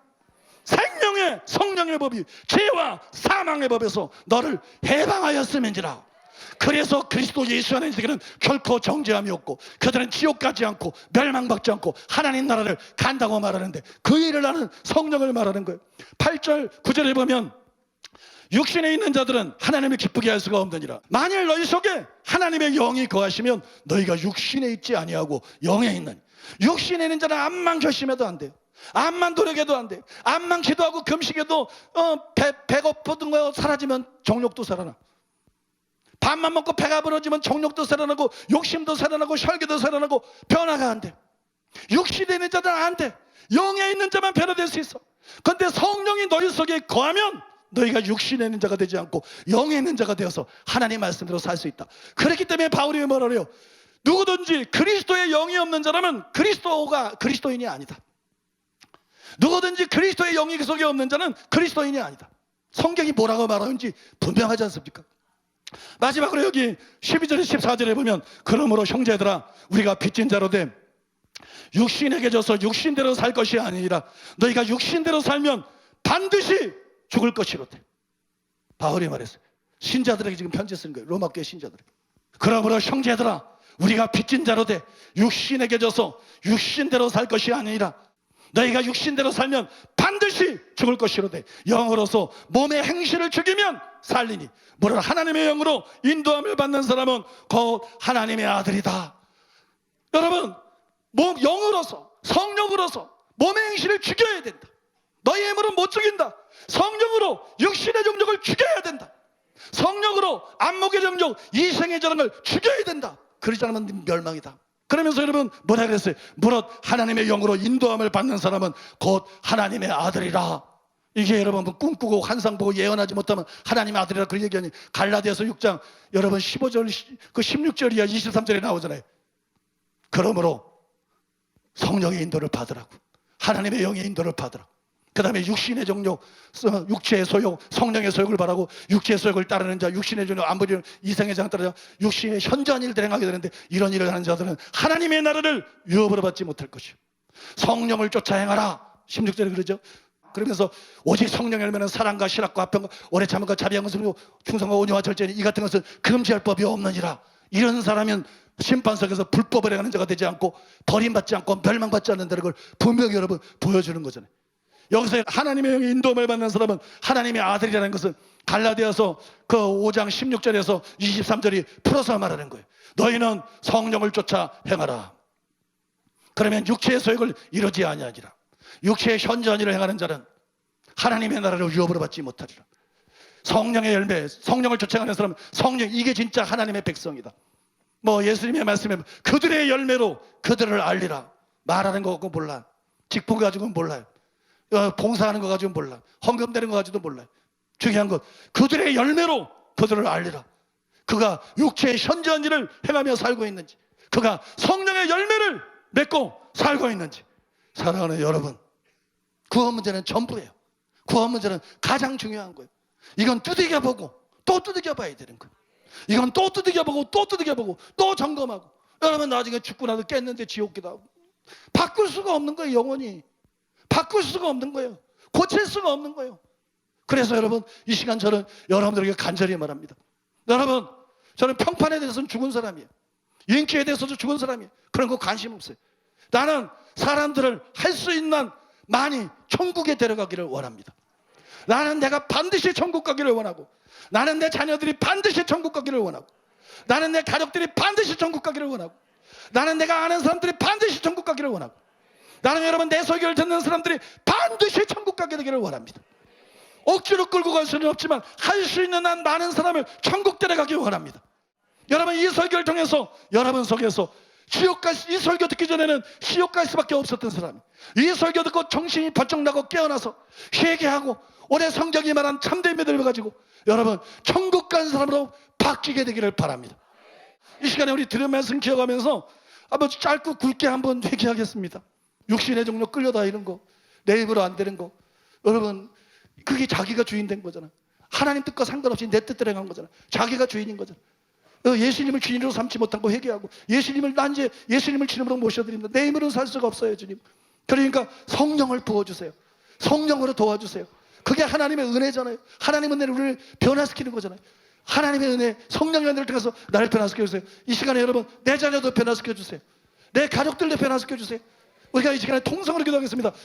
Speaker 2: 생명의 성령의 법이 죄와 사망의 법에서 너를 해방하였음인지라. 그래서 그리스도 예수 안에 있는 자들은 결코 정죄함이 없고 그들은 지옥 가지 않고 멸망받지 않고 하나님 나라를 간다고 말하는데, 그 일을 하는 성령을 말하는 거예요. 8절 9절에 보면 육신에 있는 자들은 하나님을 기쁘게 할 수가 없느니라. 만일 너희 속에 하나님의 영이 거하시면 너희가 육신에 있지 아니하고 영에 있는. 육신에 있는 자는 암만 결심해도 안 돼요. 암만 노력해도 안 돼요. 암만 기도하고 금식해도 배고프던 거 사라지면 정욕도 살아나. 밥만 먹고 배가 부러지면 정욕도 살아나고 욕심도 살아나고 혈기도 살아나고 변화가 안 돼. 육신에 있는 자들은 안 돼. 영에 있는 자만 변화될 수 있어. 그런데 성령이 너희 속에 거하면 너희가 육신에 있는 자가 되지 않고 영에 있는 자가 되어서 하나님 말씀대로 살 수 있다. 그렇기 때문에 바울이 뭐라 그래요? 누구든지 그리스도의 영이 없는 자라면 그리스도가 그리스도인이 아니다. 누구든지 그리스도의 영이 그 속에 없는 자는 그리스도인이 아니다. 성경이 뭐라고 말하는지 분명하지 않습니까? 마지막으로 여기 12절 14절에 보면 그러므로 형제들아 우리가 빚진 자로 됨 육신에게 져서 육신대로 살 것이 아니라 너희가 육신대로 살면 반드시 죽을 것이로되. 바울이 말했어요. 신자들에게 지금 편지 쓴 거예요. 로마교회 신자들에게. 그러므로 형제들아 우리가 빚진 자로 돼 육신에게 져서 육신대로 살 것이 아니라 너희가 육신대로 살면 반드시 죽을 것이로되 영으로서 몸의 행실을 죽이면 살리니 무릇 하나님의 영으로 인도함을 받는 사람은 곧 하나님의 아들이다. 여러분, 영으로서 성령으로서 몸의 행실을 죽여야 된다. 너희 힘으로 못 죽인다. 성령으로 육신의 정욕을 죽여야 된다. 성령으로 안목의 정욕, 이생의 자랑을 죽여야 된다. 그러지 않으면 멸망이다. 그러면서 여러분 뭐라 그랬어요? 무릇 하나님의 영으로 인도함을 받는 사람은 곧 하나님의 아들이라. 이게 여러분 꿈꾸고 환상 보고 예언하지 못하면 하나님의 아들이라 그 얘기하니 갈라디아서 6장 여러분 15절 그 16절이야 23절에 나오잖아요. 그러므로 성령의 인도를 받으라고. 하나님의 영의 인도를 받으라고. 그 다음에 육신의 정욕, 육체의 소욕, 성령의 소욕을 바라고 육체의 소욕을 따르는 자, 육신의 정욕, 안 부리는 이생의 장 따르자 육신의 현저한 일들을 행하게 되는데 이런 일을 하는 자들은 하나님의 나라를 유업으로 받지 못할 것이요 성령을 쫓아 행하라. 16절에 그러죠. 그러면서 오직 성령의 열매는 사랑과 실학과 화평과 오래 참음과 자비함과 충성과 온유와 절제니 이 같은 것은 금지할 법이 없느니라. 이런 사람은 심판석에서 불법을 행하는 자가 되지 않고 버림받지 않고 멸망받지 않는다는 걸 분명히 여러분 보여주는 거잖아요. 여기서 하나님의 영이 인도함을 받는 사람은 하나님의 아들이라는 것은 갈라디아서 그 5장 16절에서 23절이 풀어서 말하는 거예요. 너희는 성령을 쫓아 행하라. 그러면 육체의 소욕을 이루지 아니하리라. 육체의 현저한 일을 행하는 자는 하나님의 나라를 유업으로 받지 못하리라. 성령의 열매, 성령을 쫓아가는 사람은 성령, 이게 진짜 하나님의 백성이다. 뭐 예수님의 말씀에 그들의 열매로 그들을 알리라. 말하는 거 갖고 몰라. 직분 가지고는 몰라요. 봉사하는 거 가지고는 몰라. 헌금 되는 거 가지고도 몰라요. 중요한 것, 그들의 열매로 그들을 알리라. 그가 육체의 현저한 일을 행하며 살고 있는지, 그가 성령의 열매를 맺고 살고 있는지. 사랑하는 여러분, 구원 문제는 전부예요. 구원 문제는 가장 중요한 거예요. 이건 두들겨보고 또 두들겨봐야 되는 거예요. 이건 또 두들겨보고 또 두들겨보고 또 점검하고. 여러분 나중에 죽고 나도 깼는데 지옥기도 하고. 바꿀 수가 없는 거예요. 영원히 바꿀 수가 없는 거예요. 고칠 수가 없는 거예요. 그래서 여러분 이 시간 저는 여러분들에게 간절히 말합니다. 여러분, 저는 평판에 대해서는 죽은 사람이에요. 인기에 대해서도 죽은 사람이에요. 그런 거 관심 없어요. 나는 사람들을 할 수 있는 많이 천국에 데려가기를 원합니다. 나는 내가 반드시 천국 가기를 원하고, 나는 내 자녀들이 반드시 천국 가기를 원하고, 나는 내 가족들이 반드시 천국 가기를 원하고, 나는 내가 아는 사람들이 반드시 천국 가기를 원하고, 나는 여러분 내 설교를 듣는 사람들이 반드시 천국 가게 되기를 원합니다. 억지로 끌고 갈 수는 없지만 할 수 있는 한 많은 사람을 천국 데려가기 원합니다. 여러분 이 설교를 통해서 여러분 속에서 이 설교 듣기 전에는 지옥 갈 수밖에 없었던 사람이, 이 설교 듣고 정신이 번쩍 나고 깨어나서 회개하고 올해 성경이 말한 참된 믿음을 가지고 여러분 천국 간 사람으로 바뀌게 되기를 바랍니다. 이 시간에 우리 들은 말씀 기억하면서 한번 짧고 굵게 한번 회개하겠습니다. 육신의 종로 끌려다니는 거, 내 입으로 안 되는 거, 여러분 그게 자기가 주인 된 거잖아. 하나님 뜻과 상관없이 내 뜻대로 한 거잖아. 자기가 주인인 거잖아. 예수님을 주인으로 삼지 못한 거 회개하고, 예수님을 난 이제 예수님을 주님으로 모셔드립니다. 내 힘으로는 살 수가 없어요, 주님. 그러니까 성령을 부어주세요. 성령으로 도와주세요. 그게 하나님의 은혜잖아요. 하나님의 은혜를 우리를 변화시키는 거잖아요. 하나님의 은혜, 성령의 은혜를 통해서 나를 변화시켜 주세요. 이 시간에 여러분 내 자녀도 변화시켜 주세요. 내 가족들도 변화시켜 주세요. 우리가 이 시간에 통성으로 기도하겠습니다.